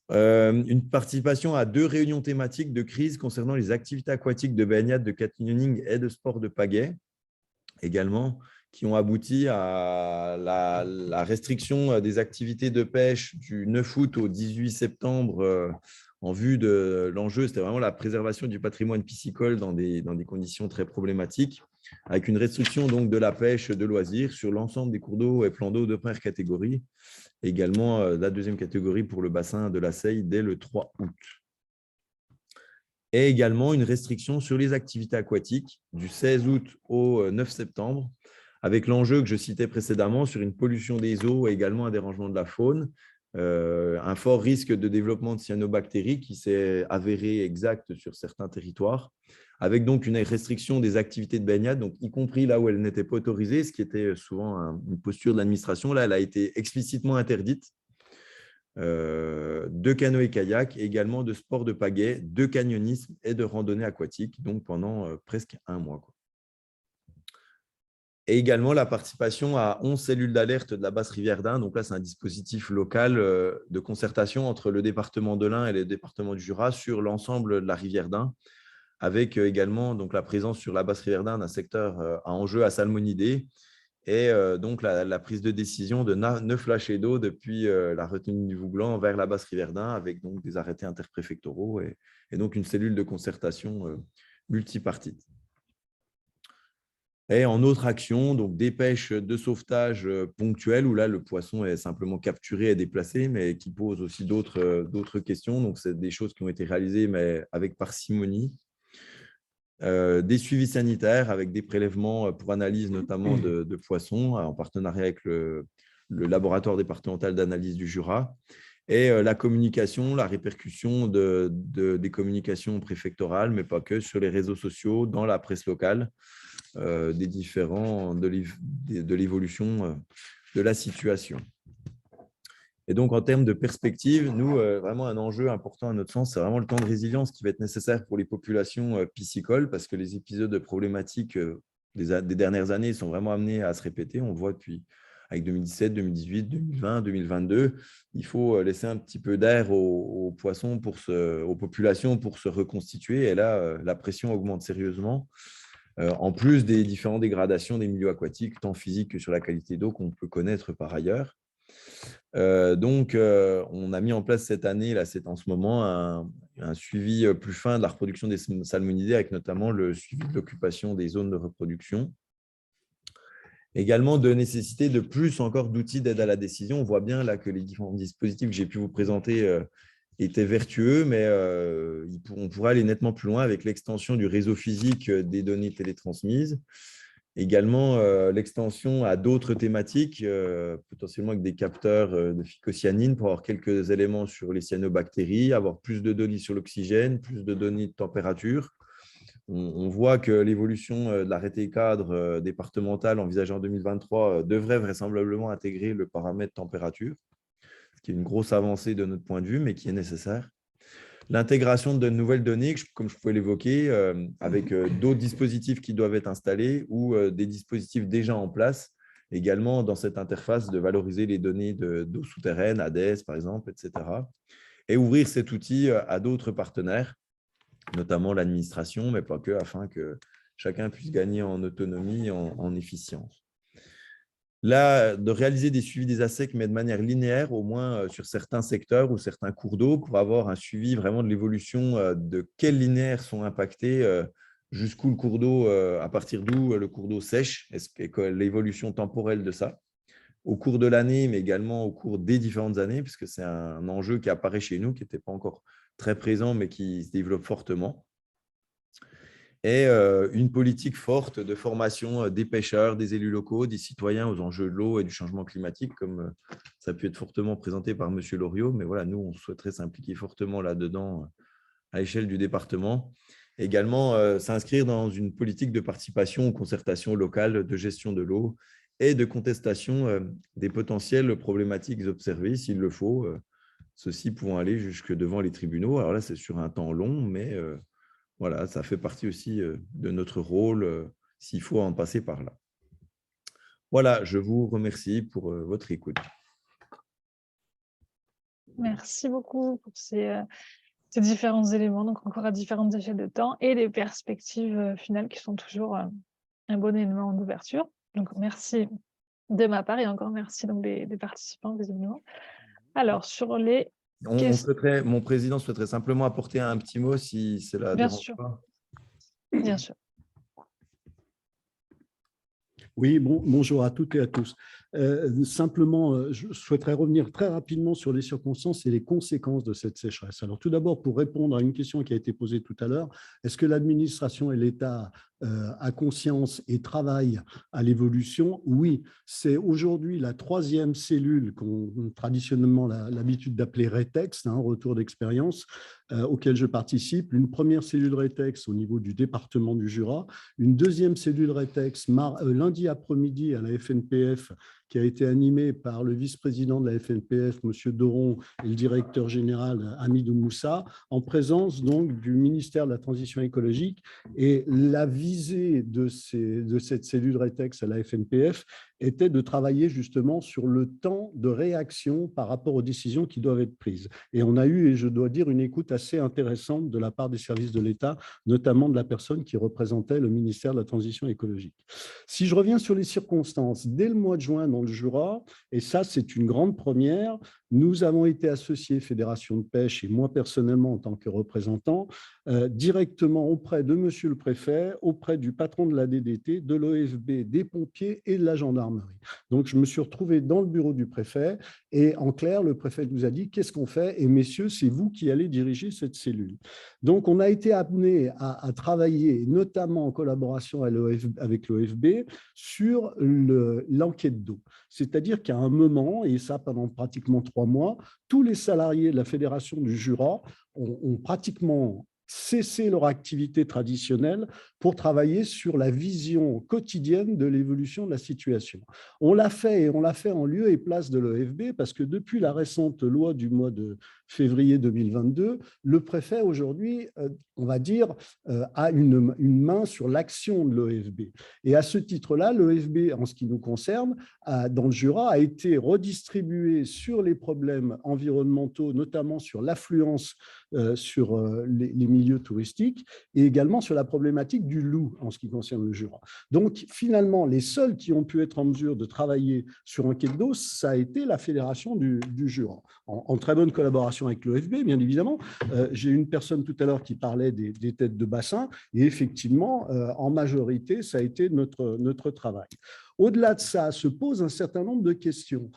D: Une participation à 2 réunions thématiques de crise concernant les activités aquatiques de baignade, de canyoning et de sport de pagaie, également, qui ont abouti à la restriction des activités de pêche du 9 août au 18 septembre en vue de l'enjeu. C'était vraiment la préservation du patrimoine piscicole dans des conditions très problématiques, avec une restriction donc de la pêche de loisirs sur l'ensemble des cours d'eau et plans d'eau de première catégorie, et également la deuxième catégorie pour le bassin de la Seille dès le 3 août. Et également une restriction sur les activités aquatiques du 16 août au 9 septembre, avec l'enjeu que je citais précédemment sur une pollution des eaux et également un dérangement de la faune, un fort risque de développement de cyanobactéries qui s'est avéré exact sur certains territoires, avec donc une restriction des activités de baignade, donc y compris là où elles n'étaient pas autorisées, ce qui était souvent une posture de l'administration. Là, elle a été explicitement interdite. De canoë-kayak, et également de sport de pagaie, de canyonisme et de randonnée aquatique, donc pendant presque un mois. Et également la participation à 11 cellules d'alerte de la basse rivière d'Ain. Donc là, c'est un dispositif local de concertation entre le département de l'Ain et le département du Jura sur l'ensemble de la rivière d'Ain, avec également donc, la présence sur la basse rivière d'Ain d'un secteur à enjeu à salmonidés, et donc la prise de décision de 9 lâchers d'eau depuis la retenue du Vouglan vers la basse rivière d'Ain, avec donc des arrêtés interpréfectoraux et donc une cellule de concertation multipartite. Et en autre action, donc des pêches de sauvetage ponctuelles, où là, le poisson est simplement capturé et déplacé, mais qui pose aussi d'autres questions. Donc, c'est des choses qui ont été réalisées, mais avec parcimonie. Des suivis sanitaires avec des prélèvements pour analyse notamment de poissons en partenariat avec le laboratoire départemental d'analyse du Jura, et la communication, la répercussion des communications préfectorales, mais pas que, sur les réseaux sociaux, dans la presse locale, de l'évolution de la situation. Et donc, en termes de perspective, nous, vraiment un enjeu important à notre sens, c'est vraiment le temps de résilience qui va être nécessaire pour les populations piscicoles, parce que les épisodes problématiques des dernières années sont vraiment amenés à se répéter. On le voit depuis avec 2017, 2018, 2020, 2022. Il faut laisser un petit peu d'air aux poissons, aux populations pour se reconstituer. Et là, la pression augmente sérieusement, en plus des différentes dégradations des milieux aquatiques, tant physiques que sur la qualité d'eau qu'on peut connaître par ailleurs. Donc, on a mis en place cette année, là, c'est en ce moment, un suivi plus fin de la reproduction des salmonidés, avec notamment le suivi de l'occupation des zones de reproduction. Également, de nécessité de plus encore d'outils d'aide à la décision. On voit bien là que les différents dispositifs que j'ai pu vous présenter étaient vertueux, mais on pourrait aller nettement plus loin avec l'extension du réseau physique des données télétransmises. Également, l'extension à d'autres thématiques, potentiellement avec des capteurs de phycocyanine pour avoir quelques éléments sur les cyanobactéries, avoir plus de données sur l'oxygène, plus de données de température. On voit que l'évolution de l'arrêté cadre départemental envisagé en 2023 devrait vraisemblablement intégrer le paramètre température, ce qui est une grosse avancée de notre point de vue, mais qui est nécessaire. L'intégration de nouvelles données, comme je pouvais l'évoquer, avec d'autres dispositifs qui doivent être installés ou des dispositifs déjà en place, également dans cette interface de valoriser les données d'eau souterraine, ADES par exemple, etc. Et ouvrir cet outil à d'autres partenaires, notamment l'administration, mais pas que, afin que chacun puisse gagner en autonomie, en efficience. Là, de réaliser des suivis des ASEC, mais de manière linéaire, au moins sur certains secteurs ou certains cours d'eau, pour avoir un suivi vraiment de l'évolution de quels linéaires sont impactés, jusqu'où le cours d'eau, à partir d'où le cours d'eau sèche, et l'évolution temporelle de ça, au cours de l'année, mais également au cours des différentes années, puisque c'est un enjeu qui apparaît chez nous, qui n'était pas encore très présent, mais qui se développe fortement. Et une politique forte de formation des pêcheurs, des élus locaux, des citoyens aux enjeux de l'eau et du changement climatique, comme ça a pu être fortement présenté par M. Loriot. Mais voilà, nous, on souhaiterait s'impliquer fortement là-dedans à l'échelle du département. Également, s'inscrire dans une politique de participation aux concertations locales de gestion de l'eau et de contestation des potentielles problématiques observées, s'il le faut, ceux-ci pouvant aller jusque devant les tribunaux. Alors là, c'est sur un temps long, mais voilà, ça fait partie aussi de notre rôle, s'il faut en passer par là. Voilà, je vous remercie pour votre écoute.
A: Merci beaucoup pour ces différents éléments, donc encore à différentes échelles de temps, et les perspectives finales qui sont toujours un bon élément d'ouverture. Donc, merci de ma part et encore merci donc des participants, visiblement. Alors, sur les questions,
D: Mon président souhaiterait simplement apporter un petit mot si cela ne
A: bien
D: dérange
A: sûr,
D: pas.
A: bien sûr.
E: Oui, bonjour à toutes et à tous. Simplement, je souhaiterais revenir très rapidement sur les circonstances et les conséquences de cette sécheresse. Alors, tout d'abord, pour répondre à une question qui a été posée tout à l'heure, est-ce que l'administration et l'État a conscience et travaille à l'évolution? Oui, c'est aujourd'hui la 3e cellule qu'on traditionnellement l'habitude d'appeler RETEX, retour d'expérience, auquel je participe. Une première cellule RETEX au niveau du département du Jura, une deuxième cellule RETEX lundi après-midi à la FNPF, qui a été animée par le vice-président de la FNPF, M. Doron, et le directeur général, Hamidou Moussa, en présence donc du ministère de la Transition écologique. Et la visée de cette cellule RETEX à la FNPF était de travailler justement sur le temps de réaction par rapport aux décisions qui doivent être prises. Et on a eu, et je dois dire, une écoute assez intéressante de la part des services de l'État, notamment de la personne qui représentait le ministère de la Transition écologique. Si je reviens sur les circonstances, dès le mois de juin dans le Jura, et ça c'est une grande première, nous avons été associés Fédération de pêche et moi personnellement en tant que représentant, directement auprès de monsieur le préfet, auprès du patron de la DDT, de l'OFB, des pompiers et de la gendarmerie. Donc je me suis retrouvé dans le bureau du préfet et en clair, le préfet nous a dit qu'est-ce qu'on fait? Et messieurs, c'est vous qui allez diriger cette cellule. Donc on a été amené à travailler, notamment en collaboration avec l'OFB, sur l'enquête d'eau. C'est-à-dire qu'à un moment, et ça pendant pratiquement 3 mois, tous les salariés de la Fédération du Jura ont pratiquement cessé leur activité traditionnelle pour travailler sur la vision quotidienne de l'évolution de la situation. On l'a fait et on l'a fait en lieu et place de l'OFB parce que depuis la récente loi du mois de février 2022, le préfet aujourd'hui, on va dire, a une main sur l'action de l'OFB. Et à ce titre-là, l'OFB, en ce qui nous concerne, dans le Jura, a été redistribué sur les problèmes environnementaux, notamment sur l'affluence sur les milieux touristiques et également sur la problématique du loup en ce qui concerne le Jura. Donc finalement, les seuls qui ont pu être en mesure de travailler sur un quai d'eau, ça a été la Fédération du Jura, en très bonne collaboration avec l'OFB, bien évidemment. J'ai une personne tout à l'heure qui parlait des têtes de bassin et effectivement, en majorité, ça a été notre travail. Au-delà de ça, se pose un certain nombre de questions.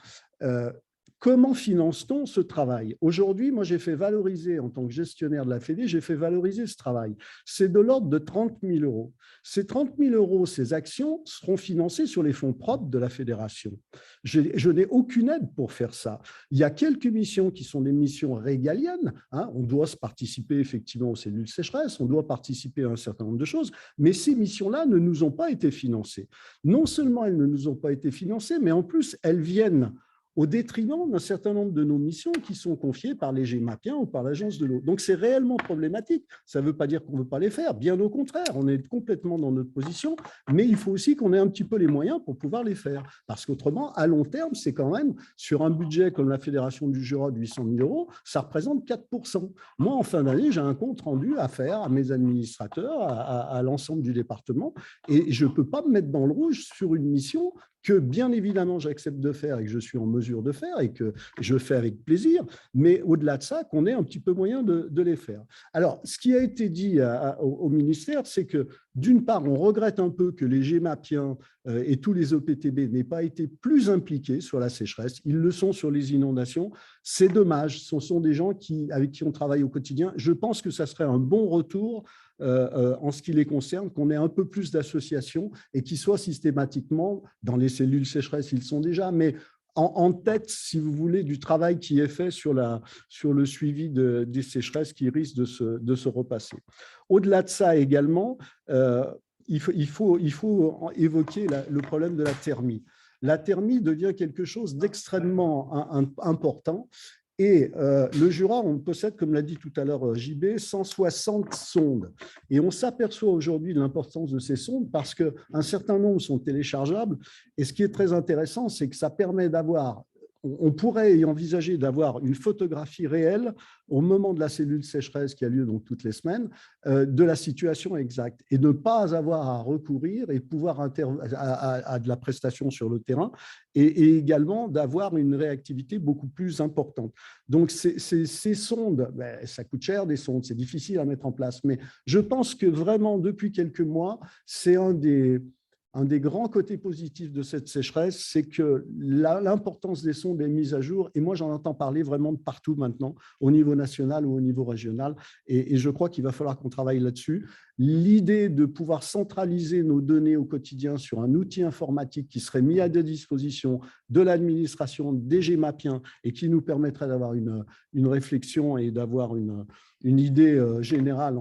E: Comment finance-t-on ce travail? Aujourd'hui, moi, j'ai fait valoriser, en tant que gestionnaire de la Fédé, j'ai fait valoriser ce travail. C'est de l'ordre de 30 000 euros. Ces 30 000 euros, ces actions seront financées sur les fonds propres de la Fédération. Je n'ai aucune aide pour faire ça. Il y a quelques missions qui sont des missions régaliennes. On doit se participer effectivement aux cellules sécheresse, on doit participer à un certain nombre de choses, mais ces missions-là ne nous ont pas été financées. Non seulement elles ne nous ont pas été financées, mais en plus, elles viennent au détriment d'un certain nombre de nos missions qui sont confiées par les GEMAPiens ou par l'Agence de l'eau. Donc, c'est réellement problématique. Ça ne veut pas dire qu'on ne veut pas les faire. Bien au contraire, on est complètement dans notre position, mais il faut aussi qu'on ait un petit peu les moyens pour pouvoir les faire. Parce qu'autrement, à long terme, c'est quand même, sur un budget comme la Fédération du Jura de 800 000 euros, ça représente 4%. Moi, en fin d'année, j'ai un compte rendu à faire à mes administrateurs, à l'ensemble du département, et je ne peux pas me mettre dans le rouge sur une mission que bien évidemment j'accepte de faire et que je suis en mesure de faire et que je fais avec plaisir, mais au-delà de ça, qu'on ait un petit peu moyen de les faire. Alors, ce qui a été dit au ministère, c'est que d'une part, on regrette un peu que les GEMAPiens et tous les OPTB n'aient pas été plus impliqués sur la sécheresse. Ils le sont sur les inondations. C'est dommage, ce sont des gens avec qui on travaille au quotidien. Je pense que ça serait un bon retour en ce qui les concerne, qu'on ait un peu plus d'associations et qui soient systématiquement, dans les cellules sécheresse, ils sont déjà, mais en tête, si vous voulez, du travail qui est fait sur le suivi des sécheresses qui risquent de se repasser. Au-delà de ça également, il faut évoquer le problème de la thermie. La thermie devient quelque chose d'extrêmement important. Et le Jura, on possède, comme l'a dit tout à l'heure JB, 160 sondes. Et on s'aperçoit aujourd'hui de l'importance de ces sondes parce qu'un certain nombre sont téléchargeables. Et ce qui est très intéressant, c'est que ça permet d'avoir on pourrait y envisager d'avoir une photographie réelle au moment de la cellule sécheresse qui a lieu donc toutes les semaines, de la situation exacte et de ne pas avoir à recourir et pouvoir à de la prestation sur le terrain et également d'avoir une réactivité beaucoup plus importante. Donc, ces sondes, ben, ça coûte cher des sondes, c'est difficile à mettre en place, mais je pense que vraiment depuis quelques mois, c'est un des grands côtés positifs de cette sécheresse, c'est que l'importance des sondes est mise à jour. Et moi, j'en entends parler vraiment de partout maintenant, au niveau national ou au niveau régional. Et je crois qu'il va falloir qu'on travaille là-dessus. L'idée de pouvoir centraliser nos données au quotidien sur un outil informatique qui serait mis à disposition de l'administration, des GEMAPiens, et qui nous permettrait d'avoir une réflexion et d'avoir une idée générale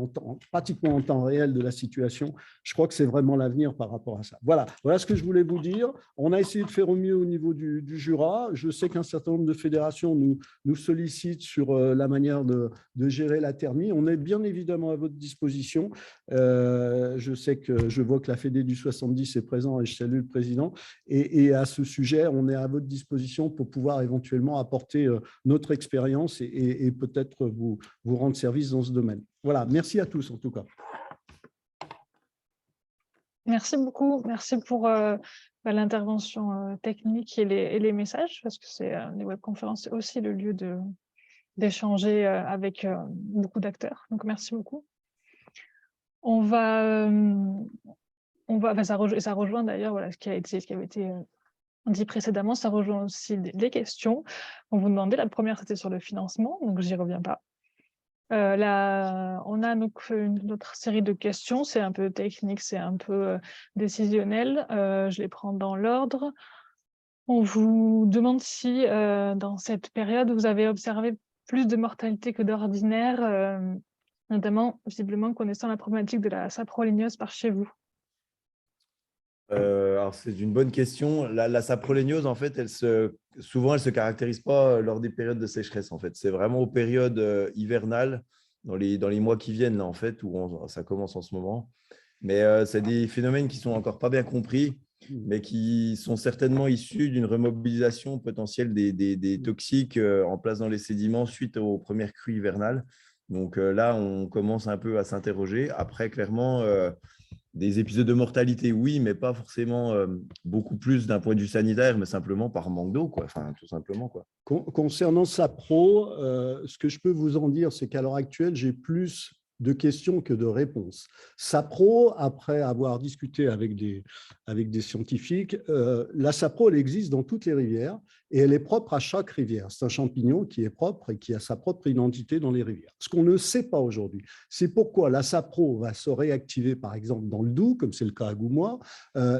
E: pratiquement en temps réel de la situation, je crois que c'est vraiment l'avenir par rapport à ça. Voilà ce que je voulais vous dire. On a essayé de faire au mieux au niveau du Jura. Je sais qu'un certain nombre de fédérations nous sollicitent sur la manière de gérer la thermie. On est bien évidemment à votre disposition. Je sais que je vois que la Fédé du 70 est présente et je salue le président. Et à ce sujet, on est à votre disposition pour pouvoir éventuellement apporter notre expérience et peut-être vous rendre service dans ce domaine. Voilà, merci à tous en tout cas.
A: Merci beaucoup. Merci pour l'intervention technique et les messages, parce que les webconférences, c'est aussi le lieu d'échanger avec beaucoup d'acteurs. Donc, merci beaucoup. Ça rejoint d'ailleurs voilà, ce qui avait été dit précédemment, ça rejoint aussi les questions. On vous demandait, la première, c'était sur le financement, donc j'y reviens pas. On a donc une autre série de questions, c'est un peu technique, c'est un peu décisionnel. Je les prends dans l'ordre. On vous demande si, dans cette période, vous avez observé plus de mortalité que d'ordinaire, notamment, visiblement, connaissant la problématique de la saprolignose par chez vous.
D: Alors, c'est une bonne question. La saprolignose, en fait, souvent, elle ne se caractérise pas lors des périodes de sécheresse. En fait, c'est vraiment aux périodes hivernales, dans les mois qui viennent, là, en fait, où ça commence en ce moment. Mais c'est des phénomènes qui sont encore pas bien compris, mais qui sont certainement issus d'une remobilisation potentielle des toxiques en place dans les sédiments suite aux premières crues hivernales. Donc là, on commence un peu à s'interroger. Après, clairement, des épisodes de mortalité, oui, mais pas forcément beaucoup plus d'un point de vue sanitaire, mais simplement par manque d'eau, quoi. Enfin, tout simplement, quoi.
E: Concernant Sapro, ce que je peux vous en dire, c'est qu'à l'heure actuelle, j'ai plus de questions que de réponses. Sapro, après avoir discuté avec des scientifiques, la sapro, elle existe dans toutes les rivières et elle est propre à chaque rivière. C'est un champignon qui est propre et qui a sa propre identité dans les rivières. Ce qu'on ne sait pas aujourd'hui, c'est pourquoi la sapro va se réactiver, par exemple, dans le Doubs, comme c'est le cas à Goumois,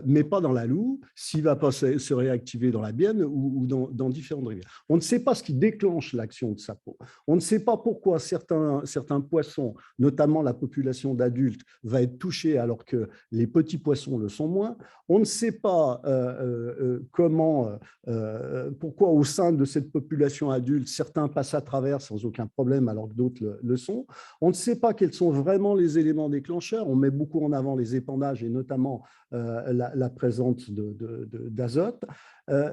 E: mais pas dans la Loue, s'il ne va pas se réactiver dans la Bienne ou dans différentes rivières. On ne sait pas ce qui déclenche l'action de sapro. On ne sait pas pourquoi certains poissons, notamment la population d'adultes, va être touchée alors que les petits poissons le sont moins. On ne sait pas pourquoi au sein de cette population adulte, certains passent à travers sans aucun problème alors que d'autres le sont. On ne sait pas quels sont vraiment les éléments déclencheurs. On met beaucoup en avant les épandages et notamment la présence d'azote.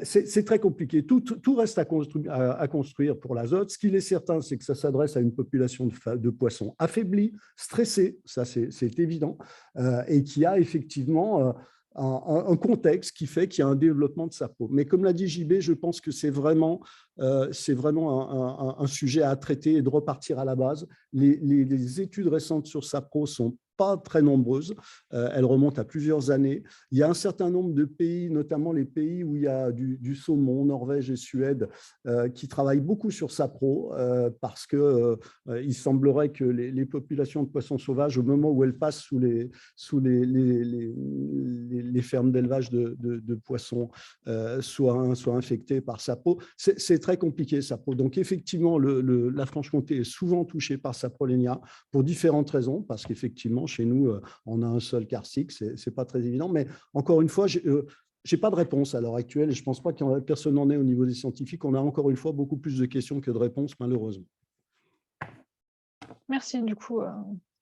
E: C'est très compliqué. Tout reste à construire pour l'azote. Ce qu'il est certain, c'est que ça s'adresse à une population de poissons affaiblis, stressés, ça c'est évident, et qui a effectivement un contexte qui fait qu'il y a un développement de sapro. Mais comme l'a dit JB, je pense que c'est vraiment un sujet à traiter et de repartir à la base. Les études récentes sur sapro sont pas très nombreuses, elles remontent à plusieurs années. Il y a un certain nombre de pays, notamment les pays où il y a du saumon, Norvège et Suède, qui travaillent beaucoup sur sapro parce qu'il semblerait que les populations de poissons sauvages, au moment où elles passent sous les fermes d'élevage de poissons, soient infectées par sapro. C'est très compliqué, sapro. Donc effectivement, la Franche-Comté est souvent touchée par saprolegna pour différentes raisons, parce qu'effectivement, chez nous, on a un sol karstique, c'est pas très évident. Mais encore une fois, j'ai pas de réponse à l'heure actuelle et je pense pas que personne n'en ait au niveau des scientifiques. On a encore une fois beaucoup plus de questions que de réponses, malheureusement.
A: Merci du coup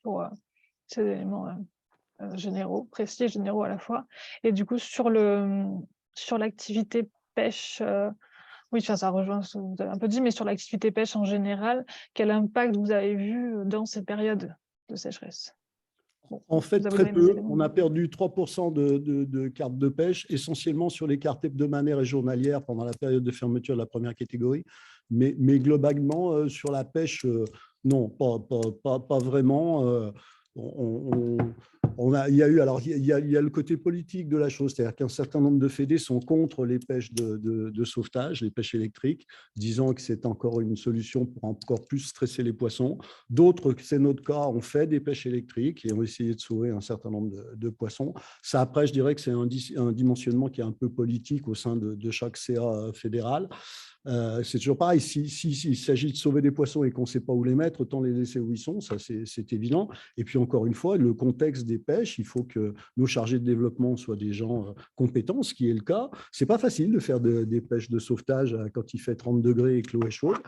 A: pour ces éléments généraux, précis et généraux à la fois. Et du coup, sur l'activité pêche Oui, ça rejoint ce que vous avez un peu dit, mais sur l'activité pêche en général, quel impact vous avez vu dans ces périodes de sécheresse? Bon,
E: En
A: vous
E: fait,
A: avez
E: très
A: donné des
E: peu.
A: éléments.
E: On a perdu 3% de cartes de pêche, essentiellement sur les cartes hebdomadaires et journalières pendant la période de fermeture de la première catégorie. Mais globalement, sur la pêche, non, pas vraiment. Il y a eu, alors il y a le côté politique de la chose, c'est-à-dire qu'un certain nombre de fédés sont contre les pêches de sauvetage, les pêches électriques, disant que c'est encore une solution pour encore plus stresser les poissons. D'autres, c'est notre cas, ont fait des pêches électriques et ont essayé de sauver un certain nombre de poissons. Ça, après, je dirais que c'est un dimensionnement qui est un peu politique au sein de chaque CA fédéral. C'est toujours pareil, s'il s'agit de sauver des poissons et qu'on ne sait pas où les mettre, autant les laisser où ils sont, ça c'est évident. Et puis encore une fois, le contexte des pêches, il faut que nos chargés de développement soient des gens compétents, ce qui est le cas. Ce n'est pas facile de faire des pêches de sauvetage quand il fait 30 degrés et que l'eau est chaude.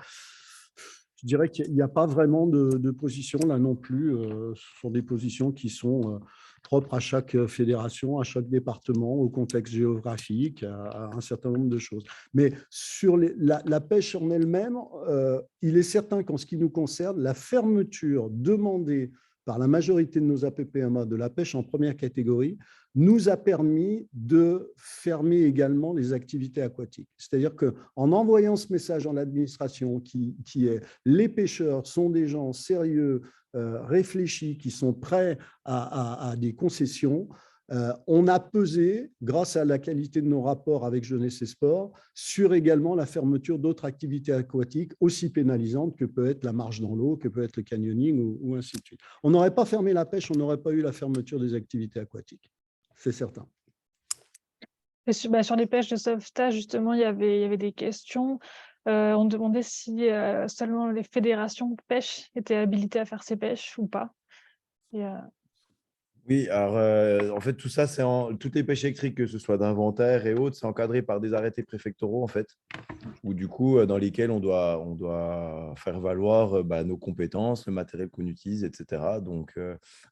E: Je dirais qu'il n'y a pas vraiment de position là non plus. Ce sont des positions qui sont propres à chaque fédération, à chaque département, au contexte géographique, à un certain nombre de choses. Mais sur la pêche en elle-même, il est certain qu'en ce qui nous concerne, la fermeture demandée par la majorité de nos APPMA de la pêche en première catégorie nous a permis de fermer également les activités aquatiques. C'est-à-dire qu'en envoyant ce message en administration qui est les pêcheurs sont des gens sérieux, réfléchis, qui sont prêts à des concessions, on a pesé, grâce à la qualité de nos rapports avec Jeunesse et Sport, sur également la fermeture d'autres activités aquatiques aussi pénalisantes que peut être la marche dans l'eau, que peut être le canyoning ou ainsi de suite. On n'aurait pas fermé la pêche, on n'aurait pas eu la fermeture des activités aquatiques. C'est certain.
A: Et sur les pêches de sauvetage, justement, il y avait des questions. On demandait si seulement les fédérations de pêche étaient habilitées à faire ces pêches ou pas. Et,
D: Oui, alors en fait, tout ça, toutes les pêches électriques, que ce soit d'inventaire et autres, c'est encadré par des arrêtés préfectoraux, en fait, où du coup, dans lesquels on doit faire valoir nos compétences, le matériel qu'on utilise, etc. Donc,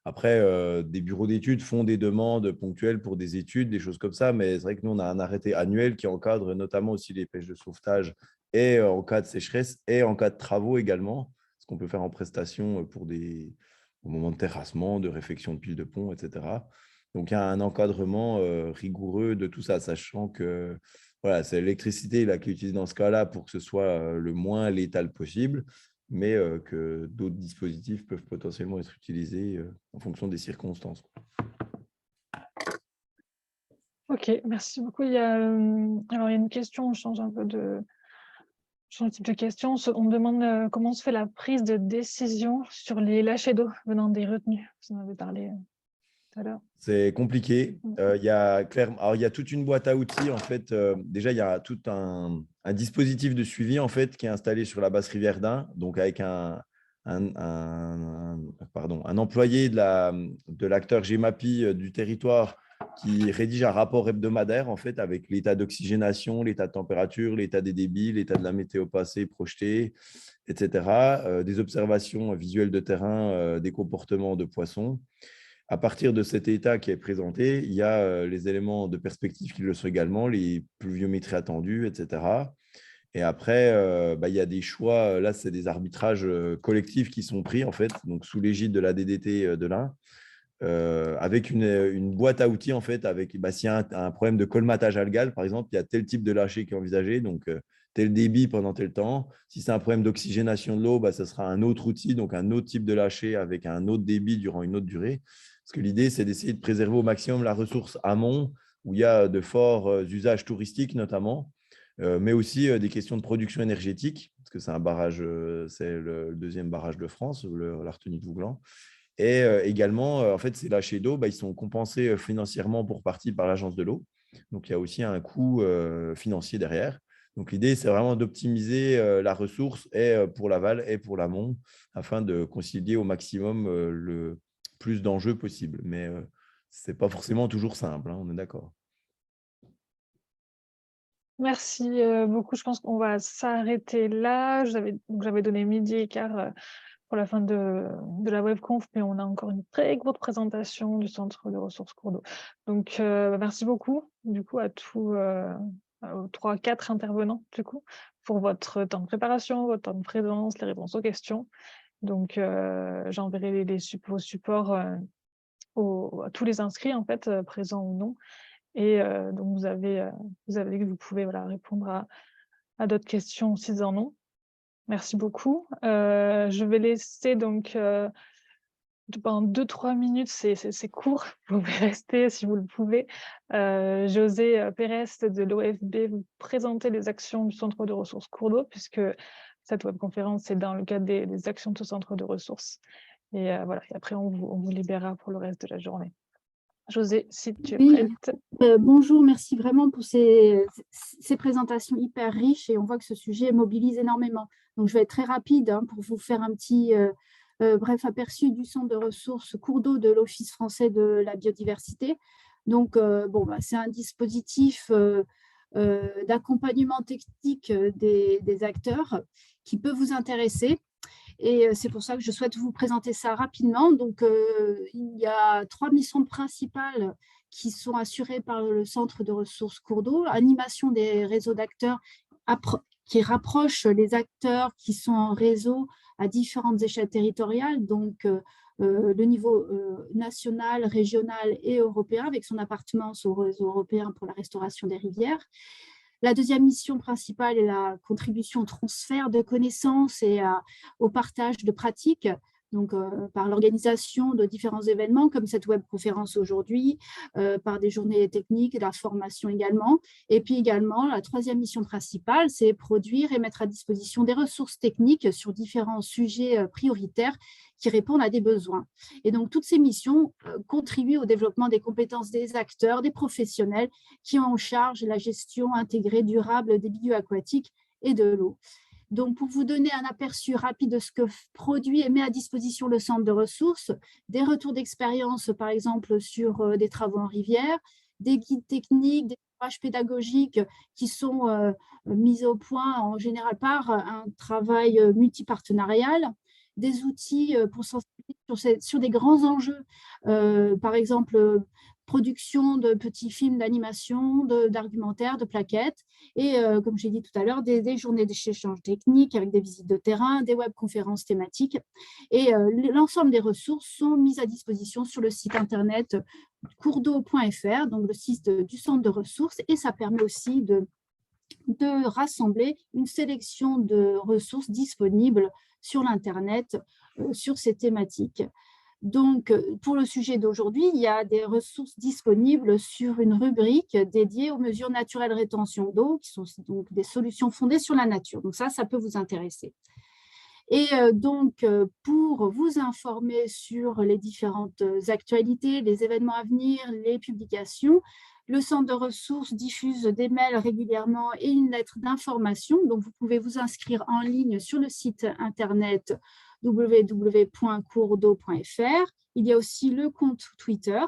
D: après, des bureaux d'études font des demandes ponctuelles pour des études, des choses comme ça, mais c'est vrai que nous, on a un arrêté annuel qui encadre notamment aussi les pêches de sauvetage et en cas de sécheresse et en cas de travaux également, ce qu'on peut faire en prestation au moment de terrassement, de réfection de piles de pont, etc. Donc, il y a un encadrement rigoureux de tout ça, sachant que voilà, c'est l'électricité là, qui est utilisée dans ce cas-là pour que ce soit le moins létal possible, mais que d'autres dispositifs peuvent potentiellement être utilisés en fonction des circonstances.
A: Ok, merci beaucoup. Alors, il y a une question, on change un peu de type de question. On me demande comment se fait la prise de décision sur les lâchers d'eau venant des retenues. Vous en avez parlé tout à l'heure.
D: C'est compliqué. Il y a toute une boîte à outils. En fait, déjà, il y a tout un dispositif de suivi en fait, qui est installé sur la basse rivière d'Ain, donc avec un employé de l'acteur GEMAPI du territoire qui rédige un rapport hebdomadaire en fait, avec l'état d'oxygénation, l'état de température, l'état des débits, l'état de la météo passée, projetée, etc. Des observations visuelles de terrain, des comportements de poissons. À partir de cet état qui est présenté, il y a les éléments de perspective qui le sont également, les pluviométries attendues, etc. Et après, il y a des choix. Là, c'est des arbitrages collectifs qui sont pris, en fait, donc sous l'égide de la DDT de l'Ain, avec une boîte à outils, en fait, avec s'il y a un problème de colmatage algal, par exemple, il y a tel type de lâcher qui est envisagé, donc tel débit pendant tel temps. Si c'est un problème d'oxygénation de l'eau, ce sera un autre outil, donc un autre type de lâcher avec un autre débit durant une autre durée. Parce que l'idée, c'est d'essayer de préserver au maximum la ressource amont, où il y a de forts usages touristiques notamment, mais aussi des questions de production énergétique, parce que c'est un barrage, c'est le deuxième barrage de France, la retenue de Vouglan. Et également, en fait, ces lâchers d'eau, ils sont compensés financièrement pour partie par l'agence de l'eau. Donc, il y a aussi un coût financier derrière. Donc, l'idée, c'est vraiment d'optimiser la ressource et pour l'aval et pour l'amont, afin de concilier au maximum le plus d'enjeux possible. Mais ce n'est pas forcément toujours simple, on est d'accord.
A: Merci beaucoup. Je pense qu'on va s'arrêter là. J'avais donné 12h15 pour la fin de la webconf, mais on a encore une très courte présentation du Centre de ressources cours d'eau. Donc, merci beaucoup du coup à tous aux 3-4 intervenants, du coup, pour votre temps de préparation, votre temps de présence, les réponses aux questions. Donc, j'enverrai vos supports à tous les inscrits, en fait, présents ou non. Et donc, vous avez dit que vous pouvez répondre à d'autres questions s'ils en ont. Merci beaucoup. Je vais laisser donc pendant 2-3 minutes, c'est court, vous pouvez rester si vous le pouvez. José Pérez de l'OFB vous présenter les actions du Centre de ressources cours d'eau, puisque cette webconférence est dans le cadre des actions de ce centre de ressources. Et voilà, et après on vous libérera pour le reste de la journée. José, si tu es prête.
F: Bonjour, merci vraiment pour ces présentations hyper riches et on voit que ce sujet mobilise énormément. Donc, je vais être très rapide pour vous faire un petit bref aperçu du centre de ressources cours d'eau de l'Office français de la biodiversité. Donc, c'est un dispositif d'accompagnement technique des acteurs qui peut vous intéresser. Et c'est pour ça que je souhaite vous présenter ça rapidement. Donc, il y a 3 missions principales qui sont assurées par le Centre de ressources cours d'eau. Animation des réseaux d'acteurs qui rapprochent les acteurs qui sont en réseau à différentes échelles territoriales, donc le niveau national, régional et européen, avec son appartenance au réseau européen pour la restauration des rivières. La deuxième mission principale est la contribution au transfert de connaissances et au partage de pratiques, donc par l'organisation de différents événements comme cette webconférence aujourd'hui, par des journées techniques, de la formation également. Et puis également, la troisième mission principale, c'est produire et mettre à disposition des ressources techniques sur différents sujets prioritaires qui répondent à des besoins. Et donc, toutes ces missions contribuent au développement des compétences des acteurs, des professionnels qui ont en charge la gestion intégrée durable des milieux aquatiques et de l'eau. Donc, pour vous donner un aperçu rapide de ce que produit et met à disposition le centre de ressources, des retours d'expérience, par exemple, sur des travaux en rivière, des guides techniques, des ouvrages pédagogiques qui sont mis au point en général par un travail multipartenarial, des outils pour sensibiliser sur des grands enjeux, par exemple, production de petits films d'animation, d'argumentaires, de plaquettes, et comme j'ai dit tout à l'heure, des journées d'échange technique avec des visites de terrain, des webconférences thématiques. Et l'ensemble des ressources sont mises à disposition sur le site internet coursdeau.fr, donc le site du centre de ressources, et ça permet aussi de rassembler une sélection de ressources disponibles sur l'Internet sur ces thématiques. Donc, pour le sujet d'aujourd'hui, il y a des ressources disponibles sur une rubrique dédiée aux mesures naturelles rétention d'eau, qui sont donc des solutions fondées sur la nature. Donc ça peut vous intéresser. Et donc, pour vous informer sur les différentes actualités, les événements à venir, les publications, le centre de ressources diffuse des mails régulièrement et une lettre d'information. Donc, vous pouvez vous inscrire en ligne sur le site internet www.coursdeau.fr. Il y a aussi le compte Twitter.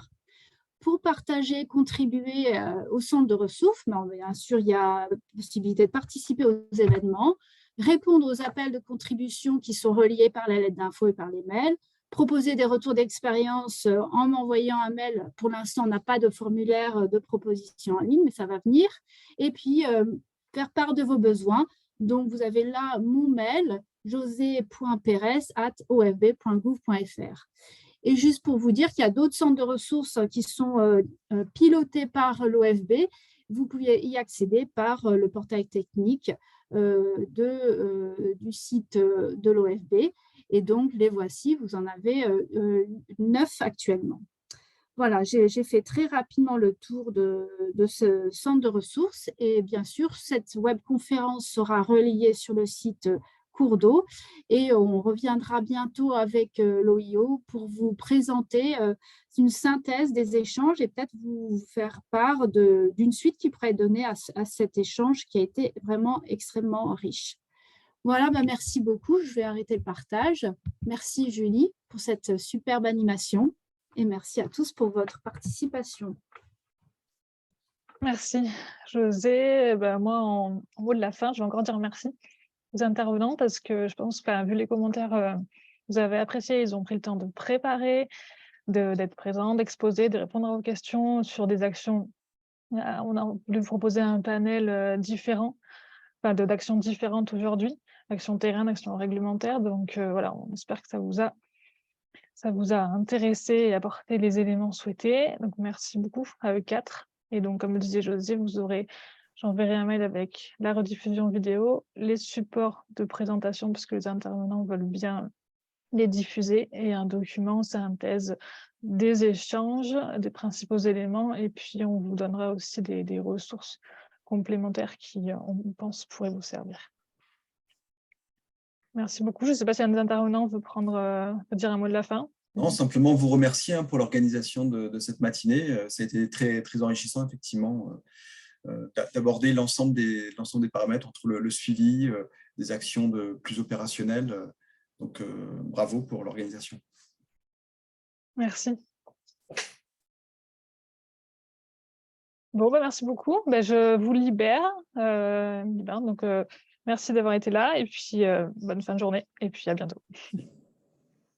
F: Pour partager, contribuer au centre de ressources, bien sûr, il y a la possibilité de participer aux événements, répondre aux appels de contribution qui sont reliés par la lettre d'info et par les mails, proposer des retours d'expérience en m'envoyant un mail. Pour l'instant, on n'a pas de formulaire de proposition en ligne, mais ça va venir. Et puis, faire part de vos besoins. Donc, vous avez là mon mail, josé.perez@ofb.gouv.fr. Et juste pour vous dire qu'il y a d'autres centres de ressources qui sont pilotés par l'OFB, vous pouvez y accéder par le portail technique du site de l'OFB. Et donc, les voici, vous en avez 9 actuellement. Voilà, j'ai fait très rapidement le tour de ce centre de ressources. Et bien sûr, cette webconférence sera relayée sur le site Cours d'eau et on reviendra bientôt avec l'OIO pour vous présenter une synthèse des échanges et peut-être vous faire part d'une suite qui pourrait donner à cet échange qui a été vraiment extrêmement riche. Voilà, merci beaucoup. Je vais arrêter le partage. Merci Julie pour cette superbe animation et merci à tous pour votre participation.
A: Merci José. Moi, en haut de la fin, je vais encore dire merci aux intervenants parce que je pense que vu les commentaires, vous avez apprécié, ils ont pris le temps de préparer, d'être présents, d'exposer, de répondre à vos questions sur des actions On a voulu vous proposer un panel différent, d'actions différentes aujourd'hui, actions terrain, actions réglementaires. Donc voilà, on espère que ça vous a intéressé et apporté les éléments souhaités. Donc merci beaucoup à eux 4. Et donc, comme le disait José, j'enverrai un mail avec la rediffusion vidéo, les supports de présentation, parce que les intervenants veulent bien les diffuser, et un document synthèse des échanges, des principaux éléments, et puis on vous donnera aussi des ressources complémentaires qui, on pense, pourraient vous servir. Merci beaucoup. Je ne sais pas si un des intervenants veut dire un mot de la fin.
B: Non, simplement vous remercier pour l'organisation de cette matinée. Ça a été très, très enrichissant, effectivement, d'aborder l'ensemble des paramètres entre le suivi, des actions plus opérationnelles. Donc, bravo pour l'organisation.
A: Merci. Bon, merci beaucoup. Je vous libère. Donc, merci d'avoir été là, et puis bonne fin de journée, et puis à bientôt.